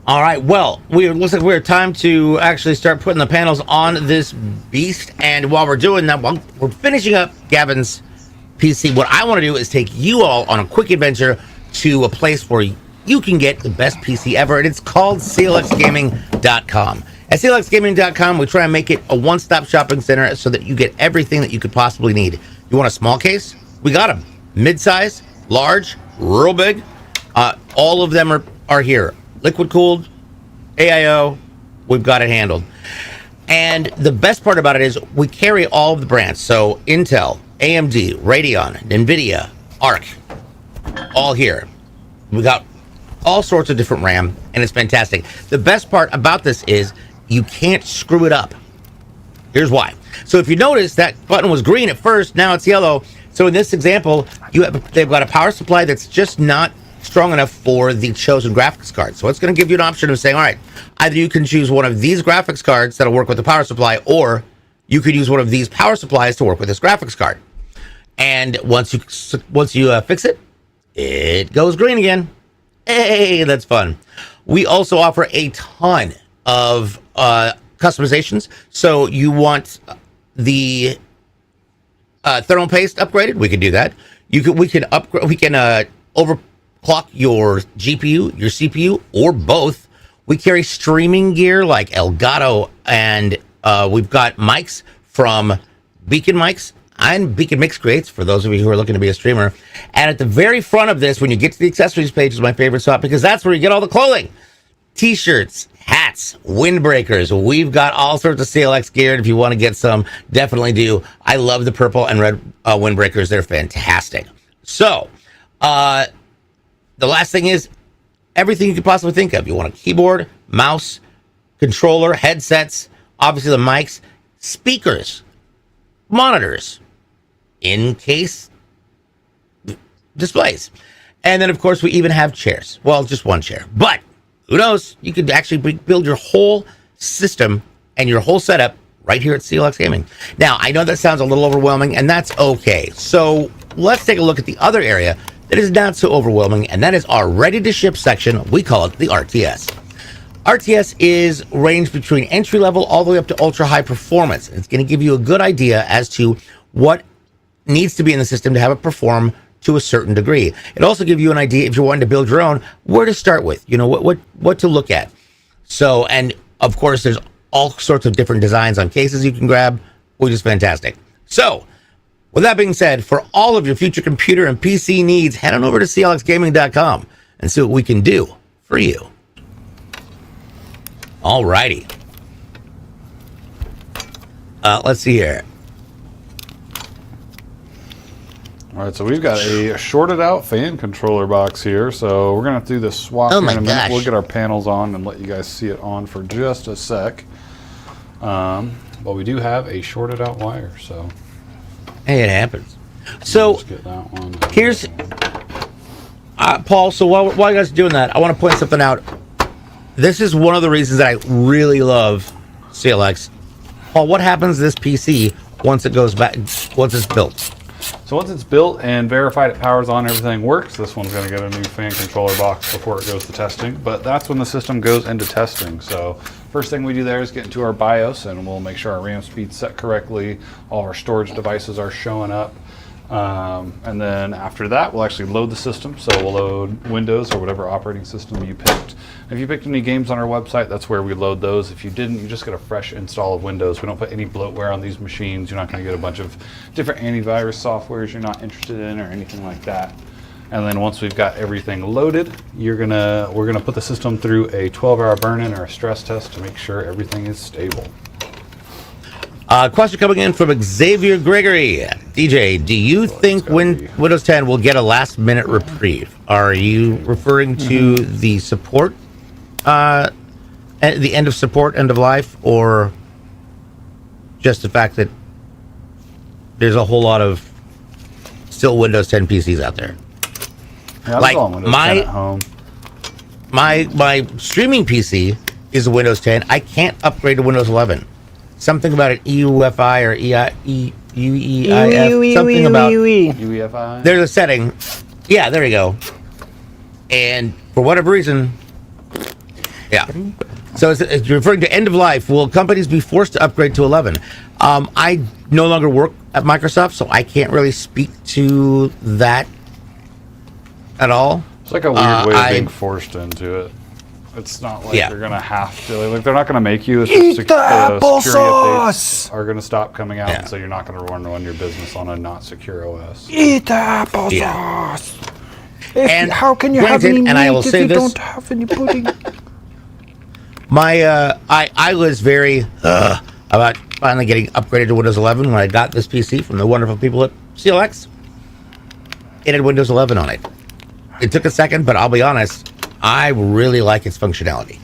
All right, well, looks like we're time to actually start putting the panels on this beast. And while we're doing that, while we're finishing up Gavin's PC, what I want to do is take you all on a quick adventure to a place where you can get the best PC ever, and it's called CLXgaming.com. At CLXgaming.com, we try and make it a one-stop shopping center so that you get everything that you could possibly need. You want a small case? We got them. Mid-size, large, real big. All of them are here. Liquid cooled, AIO, we've got it handled. And the best part about it is we carry all of the brands. So Intel, AMD, Radeon, NVIDIA, ARC, all here. We got all sorts of different RAM, and it's fantastic. The best part about this is you can't screw it up. Here's why. So if you notice, that button was green at first, now it's yellow. So in this example, they've got a power supply that's just not strong enough for the chosen graphics card. So it's going to give you an option of saying, all right, either you can choose one of these graphics cards that'll work with the power supply, or you could use one of these power supplies to work with this graphics card. And once you fix it, it goes green again. Hey, that's fun. We also offer a ton of customizations. So you want the thermal paste upgraded? We can do that. We can overclock your GPU, your CPU, or both. We carry streaming gear like Elgato, and we've got mics from Beacon Mics and Beacon Mix Creates for those of you who are looking to be a streamer. And at the very front of this, when you get to the accessories page, is my favorite spot because that's where you get all the clothing. T-shirts, hats, windbreakers. We've got all sorts of CLX gear, and if you want to get some, definitely do. I love the purple and red windbreakers. They're fantastic. So, the last thing is everything you could possibly think of. You want a keyboard, mouse, controller, headsets, obviously the mics, speakers, monitors, in-case displays. And then, of course, we even have chairs. Well, just one chair. But who knows? You could actually build your whole system and your whole setup right here at CLX Gaming. Now, I know that sounds a little overwhelming, and that's okay. So let's take a look at the other area that is not so overwhelming, and that is our ready-to-ship section. We call it the RTS. RTS is ranged between entry level all the way up to ultra high performance. It's going to give you a good idea as to what needs to be in the system to have it perform to a certain degree. It also gives you an idea, if you're wanting to build your own, where to start with, what to look at. So, and of course, there's all sorts of different designs on cases you can grab, which is fantastic. So, with that being said, for all of your future computer and PC needs, head on over to clxgaming.com and see what we can do for you. Alrighty. Let's see here. All right, so we've got a shorted out fan controller box here. So we're going to do this swap Oh here my in a minute. gosh. We'll get our panels on and let you guys see it on for just a sec. But we do have a shorted out wire, so Hey, it happens. So, let's get that one. here's Paul. So while you guys are doing that, I want to point something out. This is one of the reasons that I really love CLX. Paul, what happens to this PC once it goes back, once it's built? So once it's built and verified it powers on, everything works, this one's going to get a new fan controller box before it goes to testing. But that's when the system goes into testing. So first thing we do there is get into our BIOS, and we'll make sure our RAM speed's set correctly. All our storage devices are showing up. And then after that, we'll actually load the system. So we'll load Windows or whatever operating system you picked. If you picked any games on our website, that's where we load those. If you didn't, you just get a fresh install of Windows. We don't put any bloatware on these machines. You're not going to get a bunch of different antivirus softwares you're not interested in or anything like that. And then once we've got everything loaded, we're gonna put the system through a 12-hour burn-in or a stress test to make sure everything is stable. Question coming in from Xavier Gregory. DJ, do you think Windows 10 will get a last-minute reprieve? Are you referring to the support, the end of support, end of life, or just the fact that there's a whole lot of still Windows 10 PCs out there? Yeah, Like, all Windows 10 at home. My streaming PC is a Windows 10. I can't upgrade to Windows 11. Something about an EUFI or UEIF, something about UEFI. there's a setting. Yeah, there you go. And for whatever reason, yeah. So it's referring to end of life. Will companies be forced to upgrade to 11? I no longer work at Microsoft, so I can't really speak to that at all. It's like a weird way of being forced into it. It's not like you're gonna have to. Like they're not gonna make you. It's just security updates are gonna stop coming out, so you're not gonna run your business on a not secure OS. Eat the applesauce. And how can you have any meat and I will if say you this, don't have any pudding? I was very about finally getting upgraded to Windows 11 when I got this PC from the wonderful people at CLX. It had Windows 11 on it. It took a second, but I'll be honest, I really like its functionality.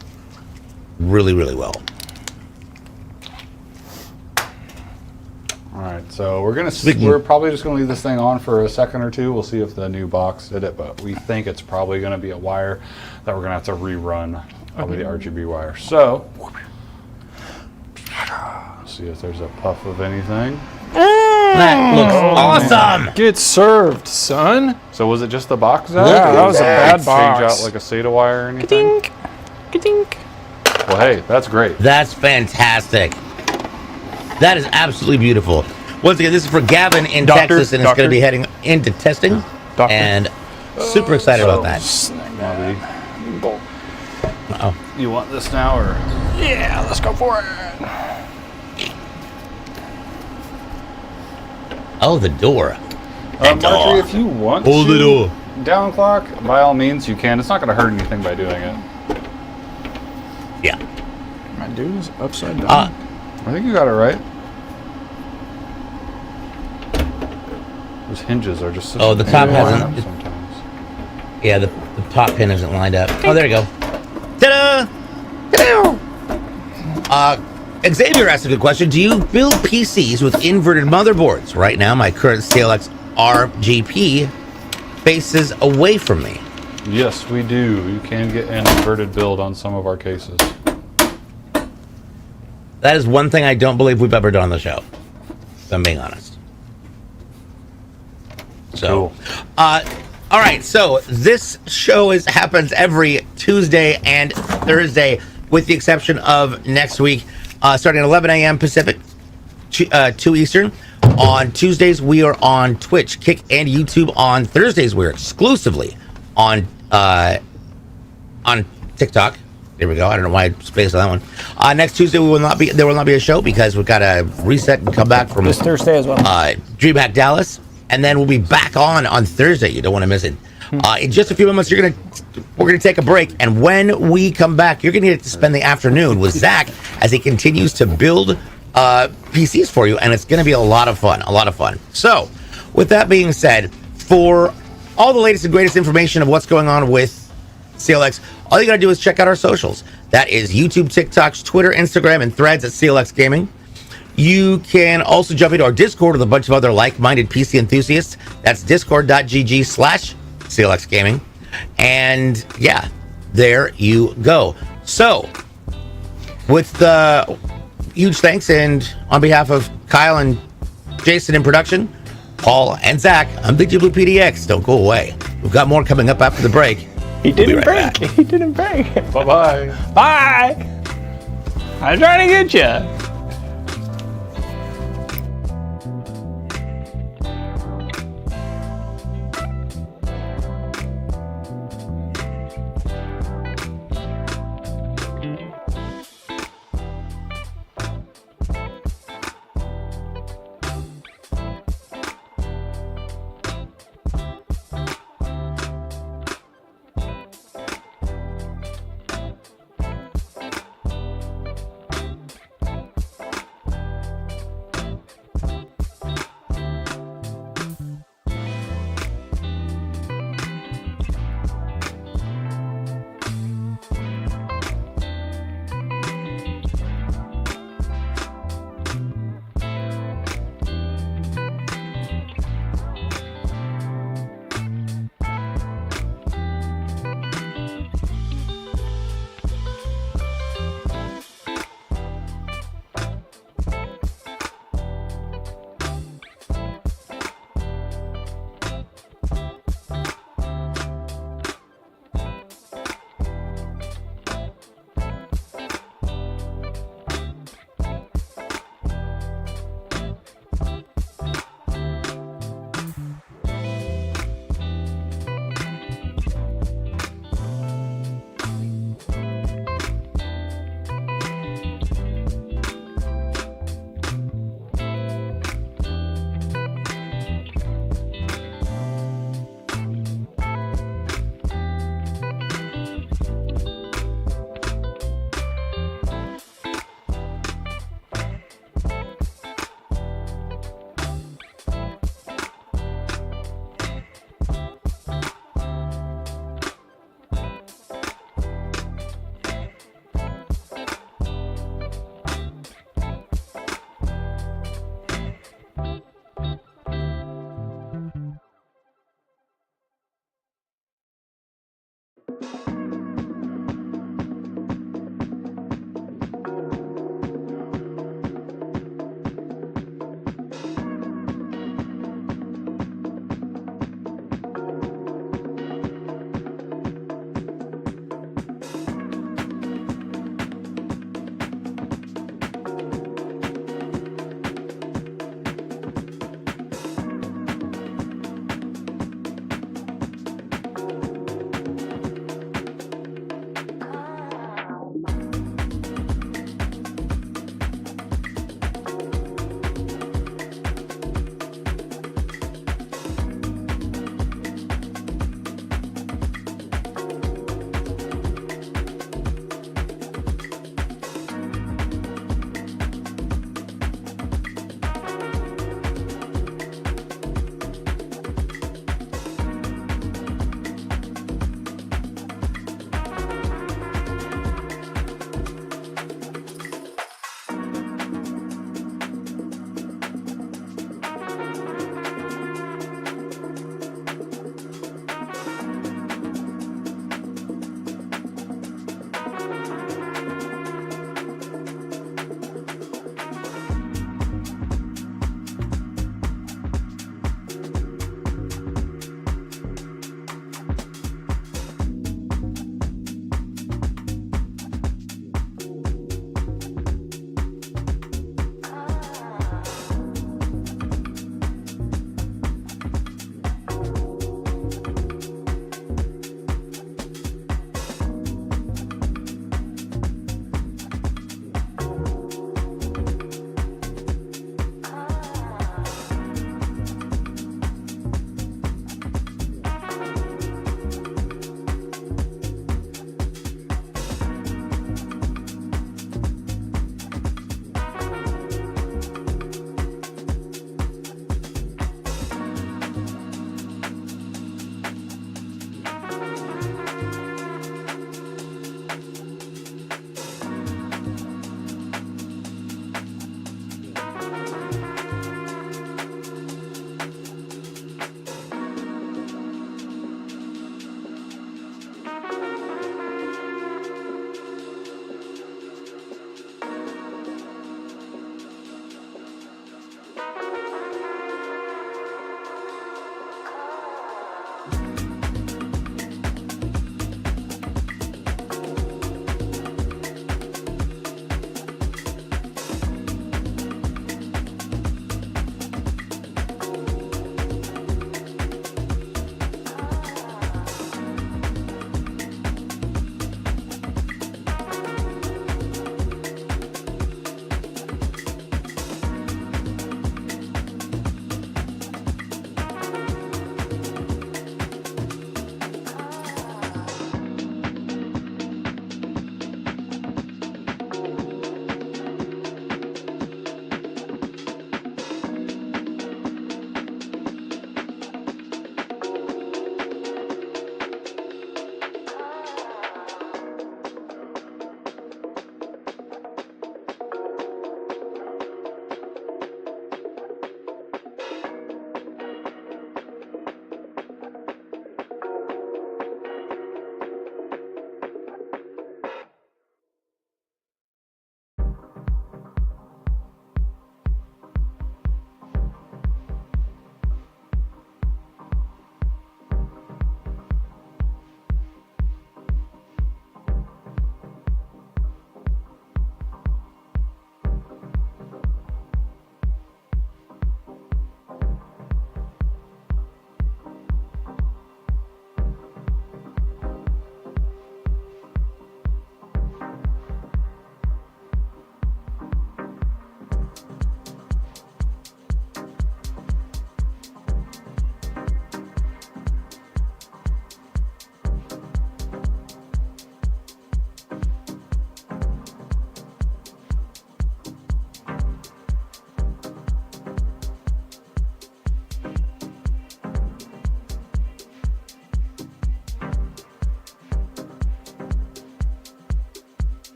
Really, really well. All right, so we're probably just gonna leave this thing on for a second or two. We'll see if the new box did it, but we think it's probably gonna be a wire that we're gonna have to rerun, probably the RGB wire. So, see if there's a puff of anything. That looks awesome. Get served, son. So was it just the box? Zach? Yeah, that Or was a did bad it box. Change out like a SATA wire or anything? Ka-dink. Ka-dink. Well, hey, that's great. That's fantastic. That is absolutely beautiful. Once again, this is for Gavin in Texas, and it's going to be heading into testing. And super excited about that. Bobby, Uh-oh. you want this now or? Yeah, let's go for it. Oh, the door. Marjorie, if you want Hold to the door. downclock, by all means you can. It's not going to hurt anything by doing it. Yeah. My dude is upside down. I think you got it right. Those hinges are just. Oh, the top hasn't- Sometimes. Yeah, the top pin isn't lined up. Oh, there you go. Ta-da! Xavier asked a good question. Do you build PCs with inverted motherboards? Right now, my current CLX RGP faces away from me. Yes, we do. You can get an inverted build on some of our cases. That is one thing I don't believe we've ever done on the show, if I'm being honest. So, Cool. all right. So this show happens every Tuesday and Thursday. with the exception of next week, starting at 11 a.m. Pacific, 2 Eastern. On Tuesdays, we are on Twitch, Kick, and YouTube. On Thursdays, we're exclusively on TikTok. There we go. I don't know why I spaced on that one. Next Tuesday, there will not be a show because we've got to reset and come back from This Thursday as well. DreamHack Dallas, and then we'll be back on Thursday. You don't want to miss it. In just a few moments, we're gonna take a break, and when we come back, you're gonna get to spend the afternoon with Zach as he continues to build PCs for you, and it's gonna be a lot of fun. So, with that being said, for all the latest and greatest information of what's going on with CLX, all you gotta do is check out our socials. That is YouTube, TikToks, Twitter, Instagram, and Threads at CLX Gaming. You can also jump into our Discord with a bunch of other like-minded PC enthusiasts. That's discord.gg/CLX Gaming. And yeah, there you go. So, with the huge thanks, and on behalf of Kyle and Jason in production, Paul and Zach, I'm Big Blue PDX. Don't go away. We've got more coming up after the break. He didn't right break. He didn't break. Bye-bye. Bye. I'm trying to get you.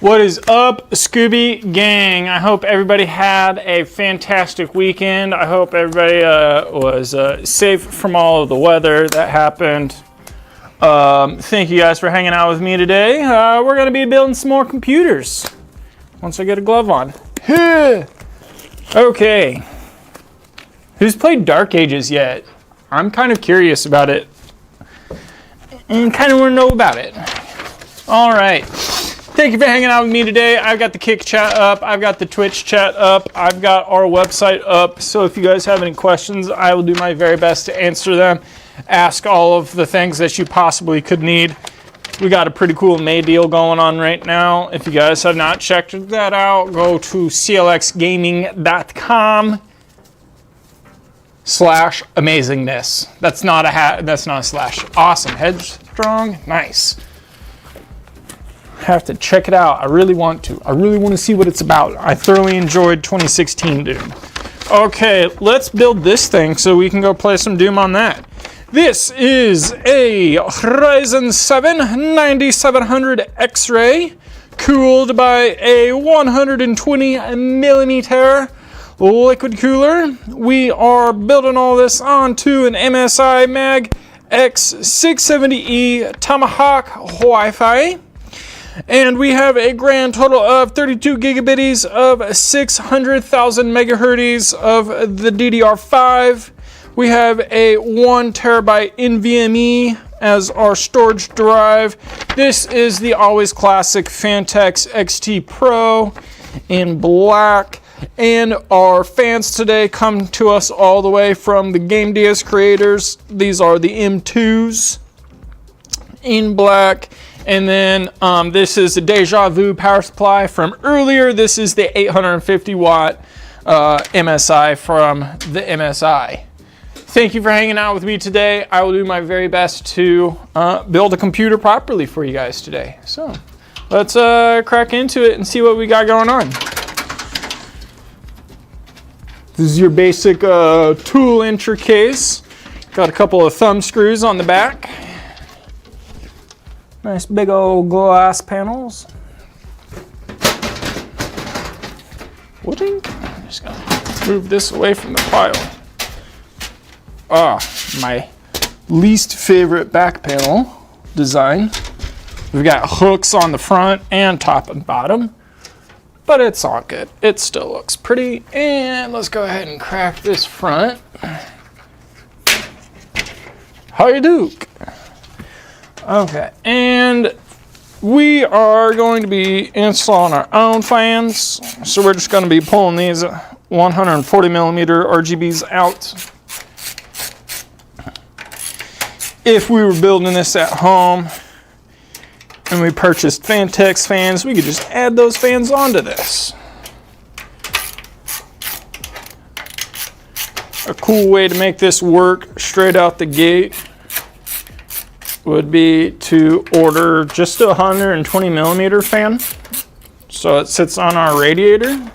What is up, Scooby Gang? I hope everybody had a fantastic weekend. I hope everybody was safe from all of the weather that happened. Thank you guys for hanging out with me today. We're going to be building some more computers once I get a glove on. Okay. Who's played Dark Ages yet? I'm kind of curious about it and kind of want to know about it. All right. Thank you for hanging out with me today. I've got the Kick chat up. I've got the Twitch chat up. I've got our website up. So if you guys have any questions, I will do my very best to answer them. Ask all of the things that you possibly could need. We got a pretty cool May deal going on right now. If you guys have not checked that out, go to clxgaming.com/amazingness. That's not a slash. Awesome. Headstrong. Nice. Have to check it out. I really want to. I really want to see what it's about. I thoroughly enjoyed 2016 Doom. Okay, let's build this thing so we can go play some Doom on that. This is a Ryzen 7 9700 X-Ray cooled by a 120 millimeter liquid cooler. We are building all this onto an MSI Mag X670E Tomahawk Wi-Fi. And we have a grand total of 32 gigabits of 600,000 megahertz of the DDR5. We have a 1 terabyte NVMe as our storage drive. This is the always classic Fantex XT Pro in black. And our fans today come to us all the way from the Game DS creators. These are the M2s in black. And then this is the Deja Vu power supply from earlier. This is the 850 watt MSI from the MSI. Thank you for hanging out with me today. I will do my very best to build a computer properly for you guys today. So let's crack into it and see what we got going on. This is your basic tool entry case. Got a couple of thumb screws on the back. Nice big old glass panels. I'm just gonna move this away from the pile. My least favorite back panel design. We've got hooks on the front and top and bottom, but it's all good. It still looks pretty. And let's go ahead and crack this front. How you do? Okay, and we are going to be installing our own fans. So we're just going to be pulling these 140 millimeter RGBs out. If we were building this at home and we purchased Fantex fans, we could just add those fans onto this. A cool way to make this work straight out the gate would be to order just a 120 millimeter fan. So it sits on our radiator. And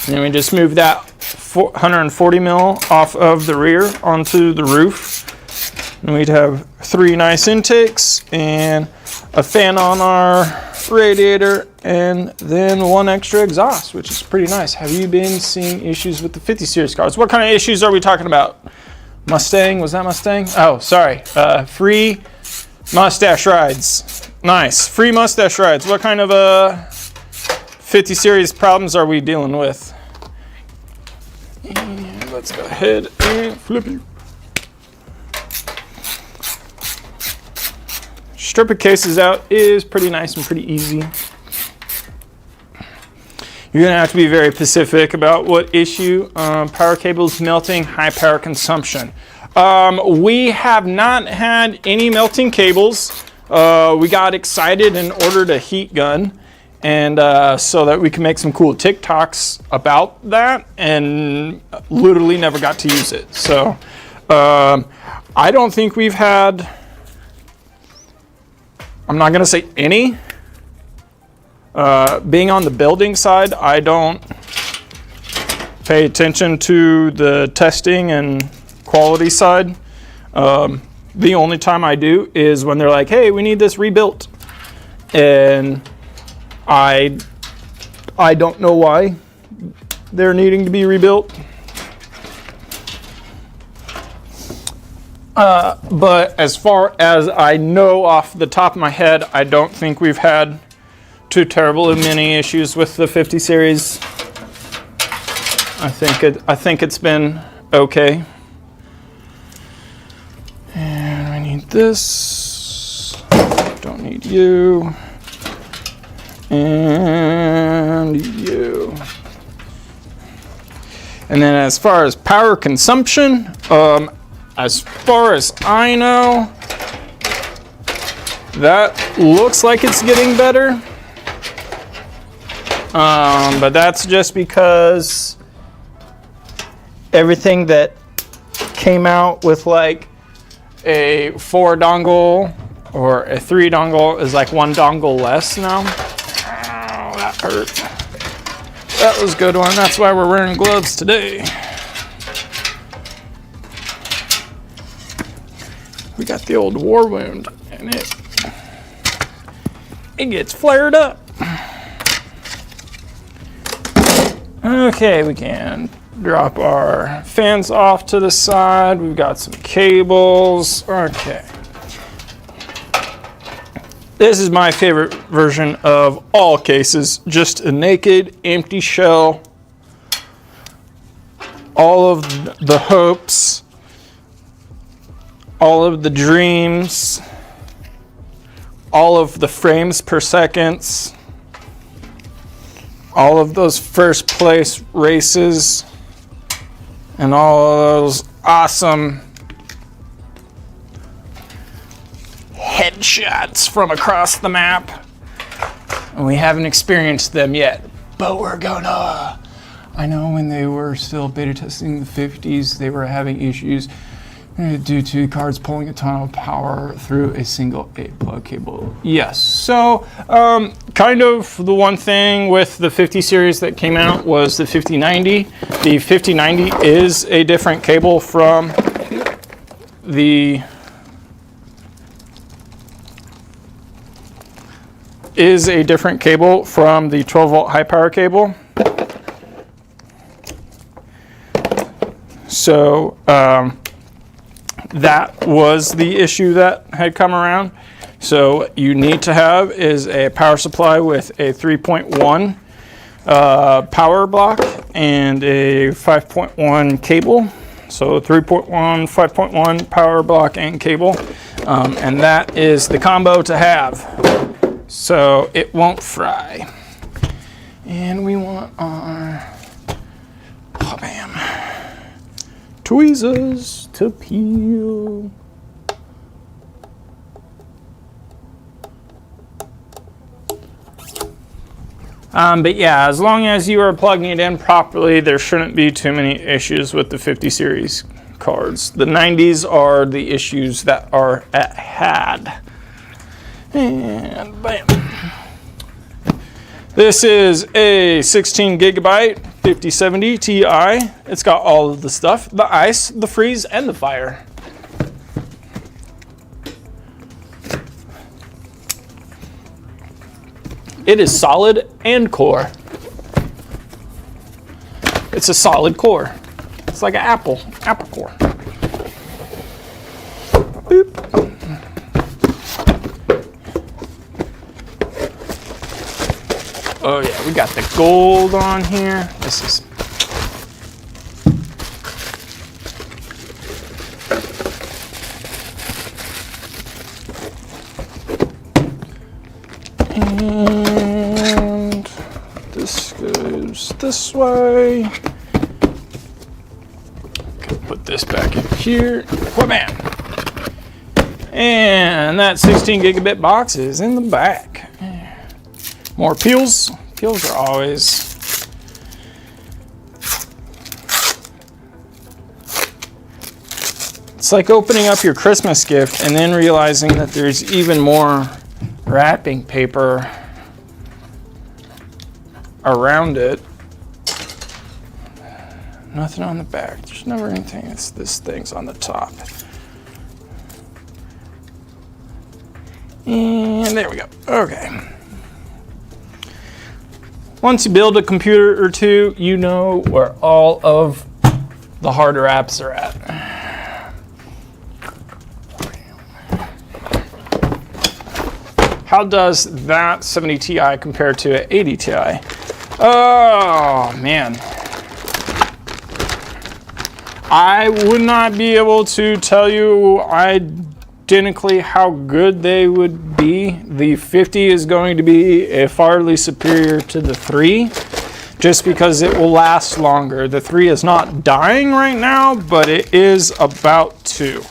then we just move that 140 mil off of the rear onto the roof. And we'd have 3 nice intakes and a fan on our radiator and then 1 extra exhaust, which is pretty nice. Have you been seeing issues with the 50 series cars? What kind of issues are we talking about? Mustang, was that Mustang? Oh, sorry, free mustache rides. Nice, free mustache rides. What kind of 50 series problems are we dealing with? And let's go ahead and flip you. Stripping cases out is pretty nice and pretty easy. You're gonna have to be very specific about what issue. Power cables melting, high power consumption. We have not had any melting cables. We got excited and ordered a heat gun, and so that we can make some cool TikToks about that, and literally never got to use it. So I don't think we've had, I'm not gonna say any. Being on the building side, I don't pay attention to the testing and quality side. The only time I do is when they're like, hey, we need this rebuilt. And I don't know why they're needing to be rebuilt. But as far as I know off the top of my head, I don't think we've had too terribly many issues with the 50 series. I think it's been okay. And I need this. Don't need you. And you. And then as far as power consumption, as far as I know, that looks like it's getting better. But that's just because everything that came out with like a 4 dongle or a 3 dongle is like 1 dongle less now. Oh, that hurt. That was a good one. That's why we're wearing gloves today. We got the old war wound, and it gets flared up. Okay, we can drop our fans off to the side. We've got some cables. Okay. This is my favorite version of all cases. Just a naked, empty shell. All of the hopes, all of the dreams, all of the frames per second, all of those first place races, and all of those awesome headshots from across the map. And we haven't experienced them yet, but we're gonna. I know when they were still beta testing the 50s, they were having issues due to cards pulling a ton of power through a single 8-plug cable. Yes, so kind of the one thing with the 50 series that came out was the 5090. The 5090 is a different cable from the 12-volt high power cable. So that was the issue that had come around. So what you need to have is a power supply with a 3.1 power block and a 5.1 cable. So 3.1, 5.1 power block and cable. And that is the combo to have. So it won't fry. And we want our tweezers to peel. But yeah, as long as you are plugging it in properly, there shouldn't be too many issues with the 50 series cards. The 90s are the issues that are at hand. And bam. This is a 16 gigabyte 5070 Ti. It's got all of the stuff, the ice, the freeze, and the fire. It is solid and core. It's a solid core. It's like an apple core. Boop. Oh yeah, we got the gold on here. This is and this goes this way. Okay, put this back in here. Wha-bam! And that 16 gigabit box is in the back. More peels. Peels are always it's like opening up your Christmas gift and then realizing that there's even more wrapping paper around it. Nothing on the back. There's never anything. It's this thing's on the top. And there we go. Okay. once you build a computer or two, you know where all of the harder apps are at. How does that 70 Ti compare to an 80 Ti? Oh, man. I would not be able to tell you identically how good they would be. The 50 is going to be farly superior to the 3, just because it will last longer. The 3 is not dying right now, but it is about to.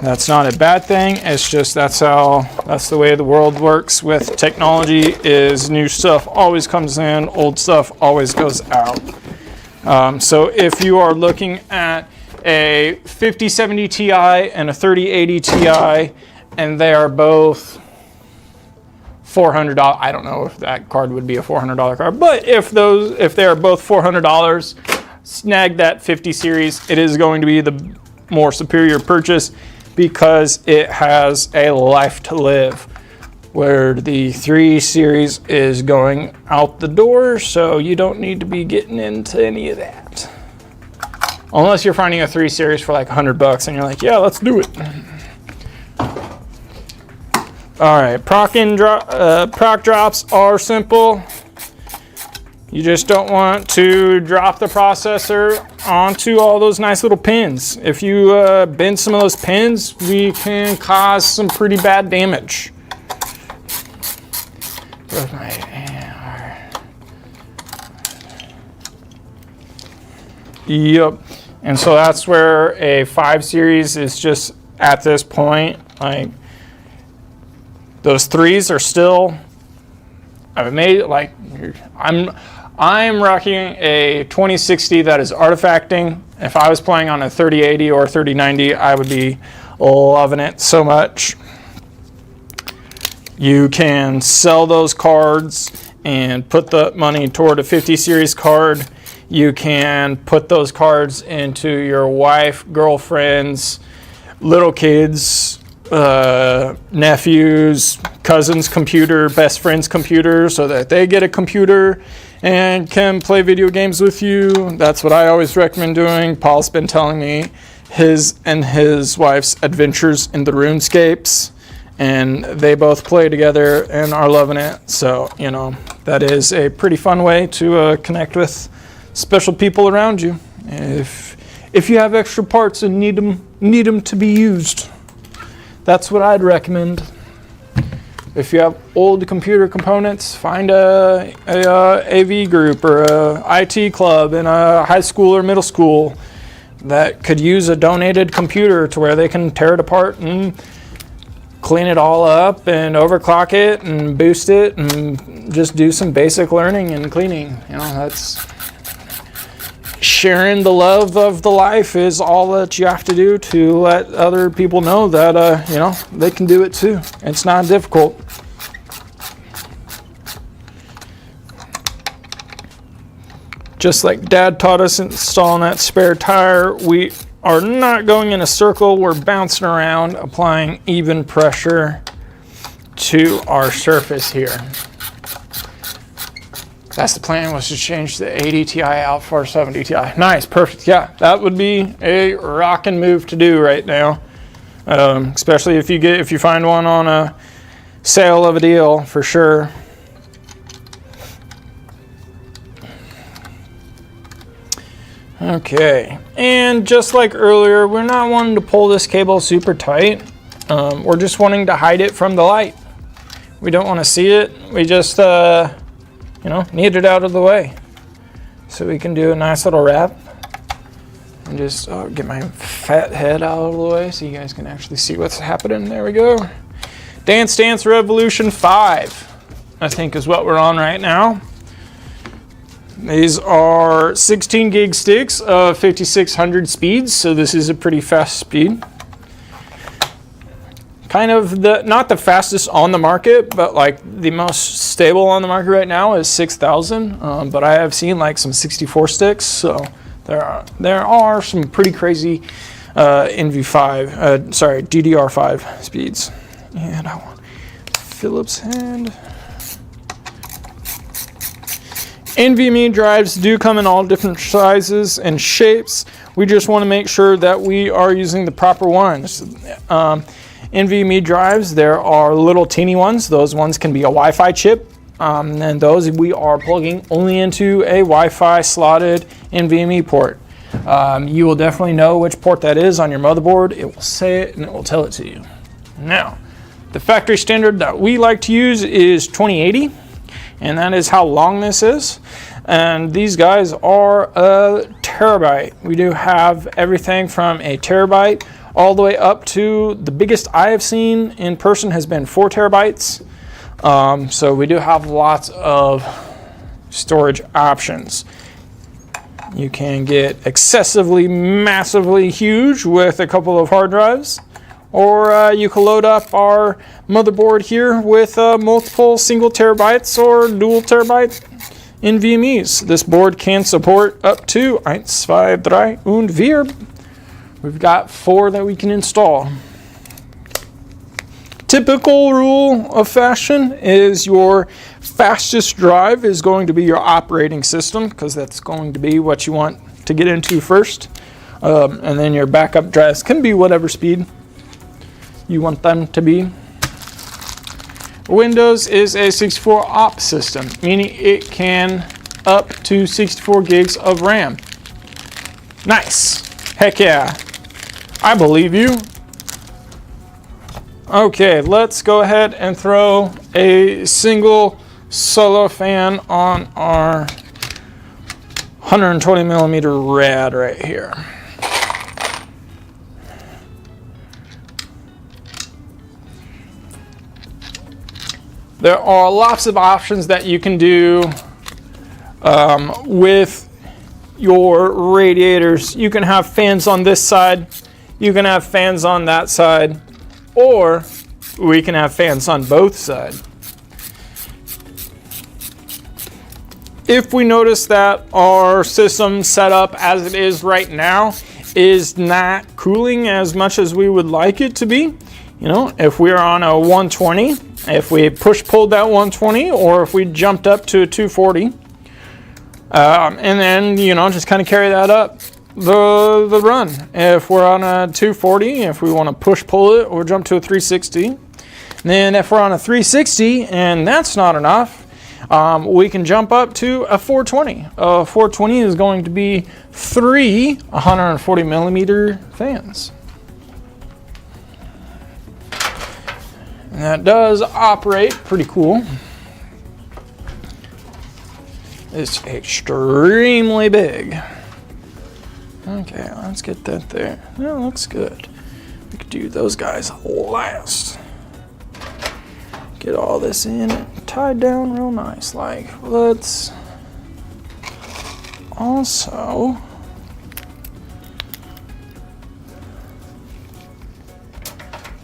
That's not a bad thing. It's just that's the way the world works with technology. Is new stuff always comes in, old stuff always goes out. So if you are looking at a 5070 Ti and a 3080 Ti, and they are both $400, I don't know if that card would be a $400 card, but if they are both $400, snag that 50 series. It is going to be the more superior purchase because it has a life to live, where the 3 series is going out the door, so you don't need to be getting into any of that. Unless you're finding a 3 series for like $100 and you're like, yeah, let's do it. All right, proc drops are simple. You just don't want to drop the processor onto all those nice little pins. If you bend some of those pins, we can cause some pretty bad damage. Where's my Yep. And so that's where a 5 series is just at this point. Like, those 3s are still, I've made like, I'm rocking a 2060 that is artifacting. If I was playing on a 3080 or 3090, I would be loving it so much. You can sell those cards and put the money toward a 50 series card. You can put those cards into your wife, girlfriend's, little kids, nephews, cousins' computer, best friend's computer, so that they get a computer and can play video games with you. That's what I always recommend doing. Paul's been telling me his and his wife's adventures in the RuneScapes, and they both play together and are loving it. So, you know, that is a pretty fun way to connect with special people around you. If you have extra parts and need them to be used, that's what I'd recommend. If you have old computer components, find a AV group or a IT club in a high school or middle school that could use a donated computer to where they can tear it apart and clean it all up and overclock it and boost it and just do some basic learning and cleaning. You know, that's sharing the love of the life is all that you have to do to let other people know that, you know, they can do it too. It's not difficult. Just like Dad taught us installing that spare tire, we are not going in a circle. We're bouncing around, applying even pressure to our surface here. That's the plan, was to change the 80 Ti out for 70 Ti. Nice, perfect. Yeah, that would be a rockin' move to do right now. Especially if you find one on a sale of a deal, for sure. Okay, and just like earlier, we're not wanting to pull this cable super tight. We're just wanting to hide it from the light. We don't want to see it. We just, you know, need it out of the way. So we can do a nice little wrap. And just get my fat head out of the way so you guys can actually see what's happening. There we go. Dance Dance Revolution 5, I think is what we're on right now. These are 16 gig sticks of 5600 speeds, so this is a pretty fast speed. Kind of not the fastest on the market, but like the most stable on the market right now is 6000. But I have seen like some 64 sticks, so there are some pretty crazy DDR5 speeds. And I want Phillips hand. NVMe drives do come in all different sizes and shapes. We just want to make sure that we are using the proper ones. NVMe drives, there are little teeny ones. Those ones can be a Wi-Fi chip. And those we are plugging only into a Wi-Fi slotted NVMe port. You will definitely know which port that is on your motherboard. It will say it and it will tell it to you. Now, the factory standard that we like to use is 2080, and that is how long this is. And these guys are a terabyte. We do have everything from a terabyte all the way up to the biggest I have seen in person has been 4 terabytes. So we do have lots of storage options. You can get excessively, massively huge with a couple of hard drives, or you can load up our motherboard here with multiple single terabytes or dual terabyte NVMe's. This board can support up to 1, 2, 3 und 4. We've got 4 that we can install. Typical rule of fashion is your fastest drive is going to be your operating system, because that's going to be what you want to get into first. And then your backup drives can be whatever speed you want them to be. Windows is a 64 op system, meaning it can up to 64 gigs of RAM. Nice. Heck yeah. I believe you. Okay, let's go ahead and throw a single solo fan on our 120 millimeter rad right here. There are lots of options that you can do with your radiators. You can have fans on this side, you can have fans on that side, or we can have fans on both sides. If we notice that our system setup as it is right now is not cooling as much as we would like it to be, you know, if we're on a 120, if we pulled that 120, or if we jumped up to a 240, and then, you know, just kind of carry that up the run. If we're on a 240, if we want to pull it or jump to a 360, then if we're on a 360 and that's not enough, we can jump up to a 420. A 420 is going to be 3 140 millimeter fans. And that does operate pretty cool. It's extremely big. Okay, let's get that there. That looks good. We could do those guys last. Get all this in and tied down real nice. Like, let's also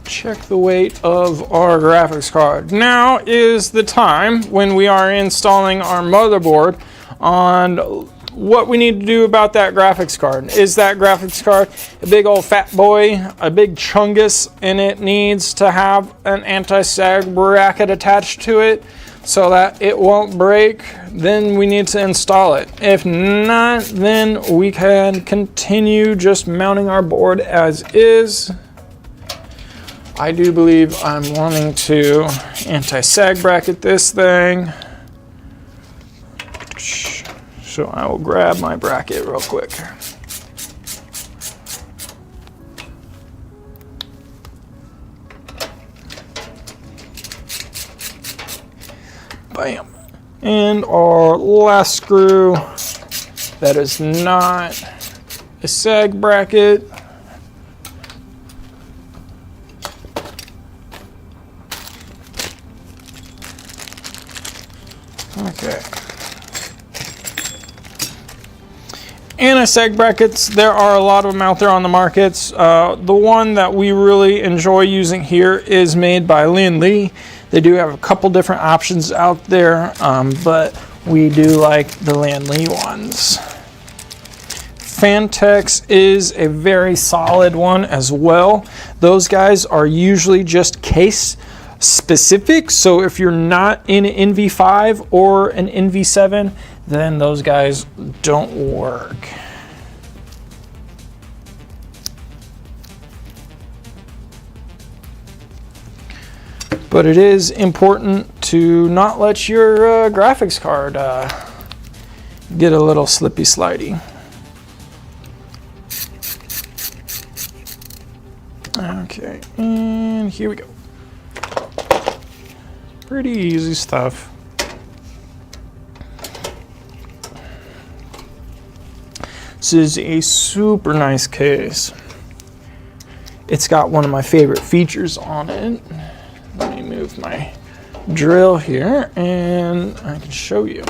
check the weight of our graphics card. Now is the time when we are installing our motherboard on what we need to do about that graphics card. Is that graphics card a big old fat boy, a big chungus, and it needs to have an anti-sag bracket attached to it so that it won't break? Then we need to install it. If not, then we can continue just mounting our board as is. I do believe I'm wanting to anti-sag bracket this thing. So I will grab my bracket real quick. Bam. And our last screw that is not a sag bracket. Okay. Anti-sag brackets, there are a lot of them out there on the markets. The one that we really enjoy using here is made by Lin Li. They do have a couple different options out there, but we do like the Lin Li ones. Fantex is a very solid one as well. Those guys are usually just case specific. So if you're not in an NV5 or an NV7, then those guys don't work. But it is important to not let your graphics card get a little slippy slidey. Okay, and here we go. Pretty easy stuff. This is a super nice case. It's got one of my favorite features on it. Let me move my drill here and I can show you.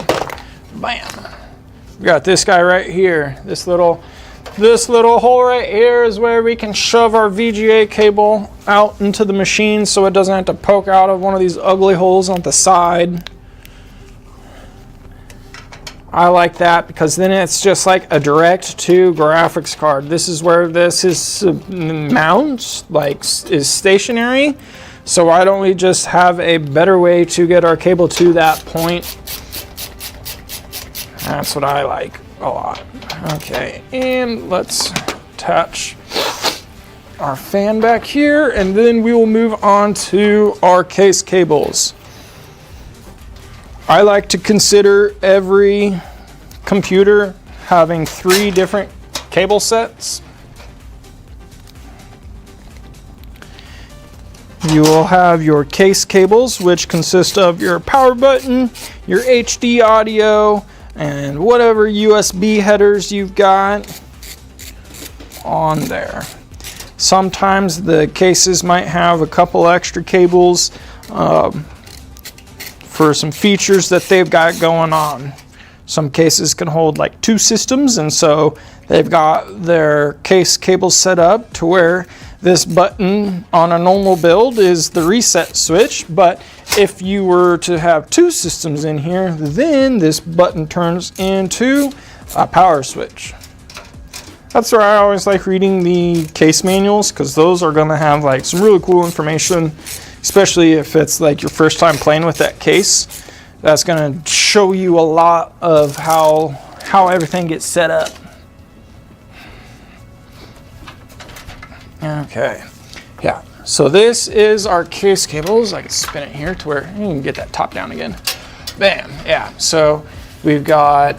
Bam! We got this guy right here. This little hole right here is where we can shove our VGA cable out into the machine so it doesn't have to poke out of one of these ugly holes on the side. I like that because then it's just like a direct to graphics card. This is where this is mounts, like is stationary. So why don't we just have a better way to get our cable to that point? That's what I like a lot. Okay, and let's attach our fan back here, and then we will move on to our case cables. I like to consider every computer having 3 different cable sets. You will have your case cables, which consist of your power button, your HD audio, and whatever USB headers you've got on there. Sometimes the cases might have a couple extra cables for some features that they've got going on. Some cases can hold like 2 systems, and so they've got their case cables set up to where this button on a normal build is the reset switch, but if you were to have 2 systems in here, then this button turns into a power switch. That's where I always like reading the case manuals, because those are going to have like some really cool information, especially if it's like your first time playing with that case. That's going to show you a lot of how everything gets set up. Okay, yeah, so this is our case cables. I can spin it here to where you can get that top down again. Bam, yeah, so we've got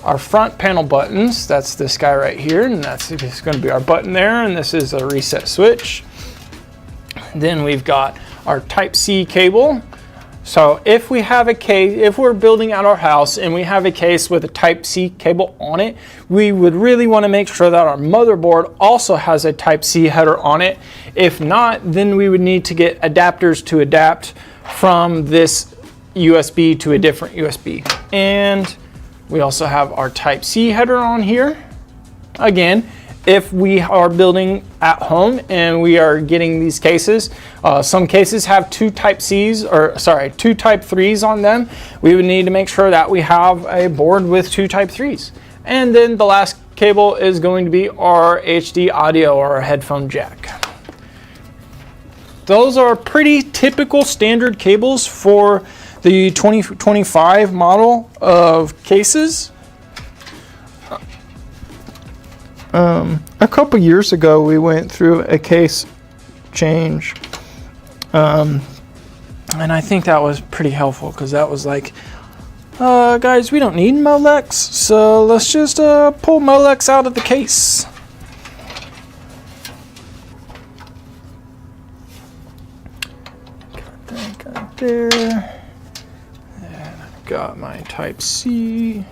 our front panel buttons. That's this guy right here, and that's going to be our button there, and this is a reset switch. Then we've got our Type-C cable. So if we have a case, if we're building out our house and we have a case with a Type-C cable on it, we would really want to make sure that our motherboard also has a Type-C header on it. If not, then we would need to get adapters to adapt from this USB to a different USB. And we also have our Type-C header on here. Again, if we are building at home and we are getting these cases, some cases have 2 Type-Cs, or sorry, 2 Type-3s on them. We would need to make sure that we have a board with 2 Type-3s. And then the last cable is going to be our HD audio or our headphone jack. Those are pretty typical standard cables for the 2025 model of cases. A couple years ago, we went through a case change, and I think that was pretty helpful, because that was like, guys, we don't need Molex, so let's just pull Molex out of the case. Got that guy there, and I've got my Type-C.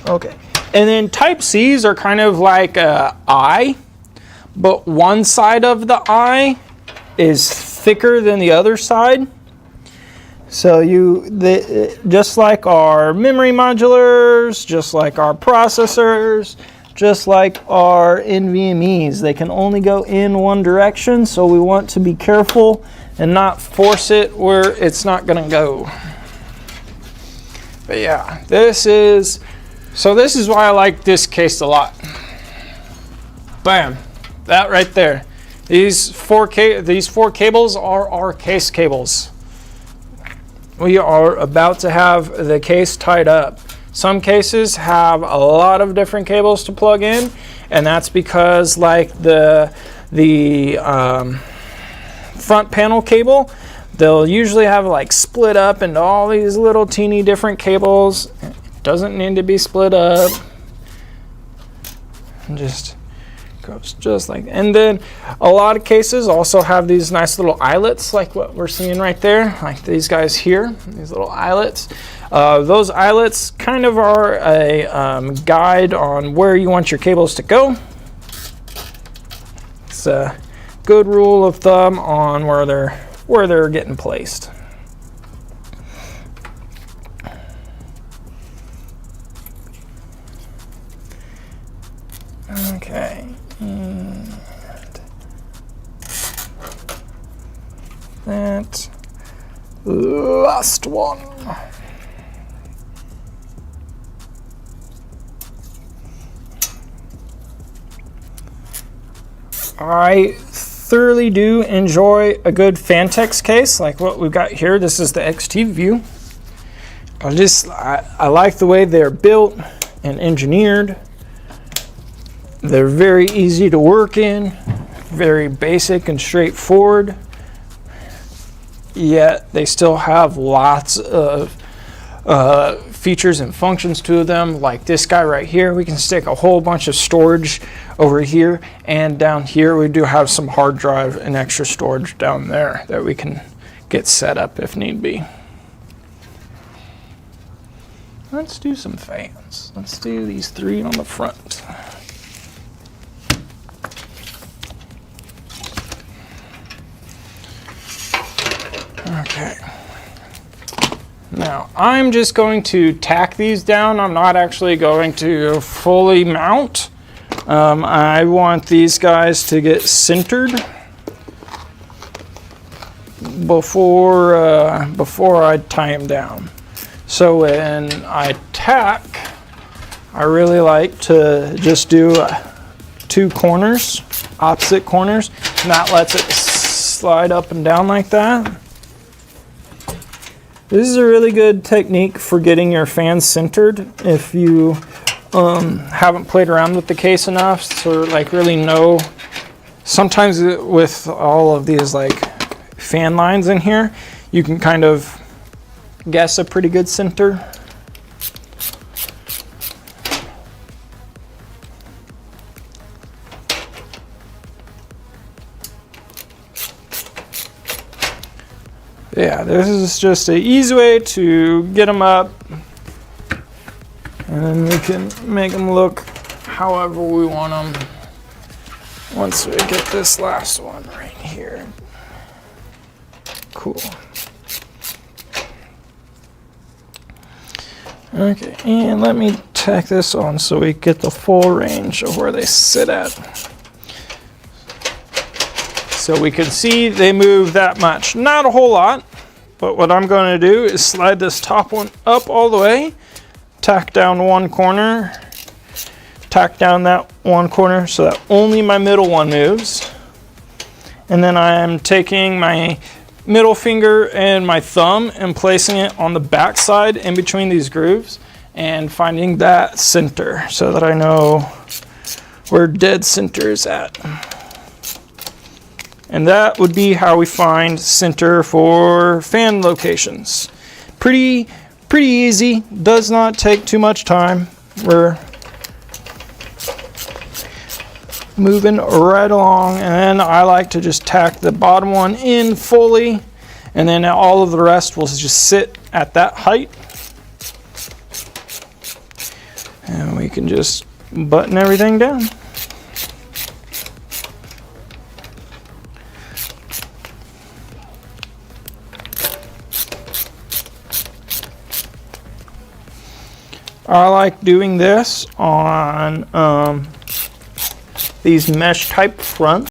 Okay, and then Type-Cs are kind of like an eye, but one side of the eye is thicker than the other side. So just like our memory modulars, just like our processors, just like our NVMEs, they can only go in one direction, so we want to be careful and not force it where it's not going to go. But yeah, this is why I like this case a lot. Bam. that right there. These four cables are our case cables. We are about to have the case tied up. Some cases have a lot of different cables to plug in, and that's because like the front panel cable, they'll usually have like split up into all these little teeny different cables. It doesn't need to be split up. Just goes just like, and then a lot of cases also have these nice little eyelets like what we're seeing right there, like these guys here, these little eyelets. Those eyelets kind of are a guide on where you want your cables to go. It's a good rule of thumb on where they're getting placed. Okay, and that last one. I thoroughly do enjoy a good Fantex case like what we've got here. This is the XT View. I like the way they're built and engineered. They're very easy to work in, very basic and straightforward, yet they still have lots of features and functions to them. Like this guy right here, we can stick a whole bunch of storage over here, and down here we do have some hard drive and extra storage down there that we can get set up if need be. Let's do some fans. Let's do these 3 on the front. Okay. Now I'm just going to tack these down. I'm not actually going to fully mount. I want these guys to get centered before I tie them down. So when I tack, I really like to just do 2 corners, opposite corners, and that lets it slide up and down like that. This is a really good technique for getting your fans centered if you haven't played around with the case enough to like really know. Sometimes with all of these like fan lines in here, you can kind of guess a pretty good center. Yeah, this is just an easy way to get them up, and then we can make them look however we want them once we get this last one right here. Cool. Okay, and let me tack this on so we get the full range of where they sit at. So we can see they move that much. Not a whole lot, but what I'm going to do is slide this top one up all the way, tack down one corner, tack down that one corner so that only my middle one moves. And then I'm taking my middle finger and my thumb and placing it on the back side in between these grooves and finding that center so that I know where dead center is at. And that would be how we find center for fan locations. Pretty easy, does not take too much time. We're moving right along, and then I like to just tack the bottom one in fully, and then all of the rest will just sit at that height. And we can just button everything down. I like doing this on these mesh type fronts.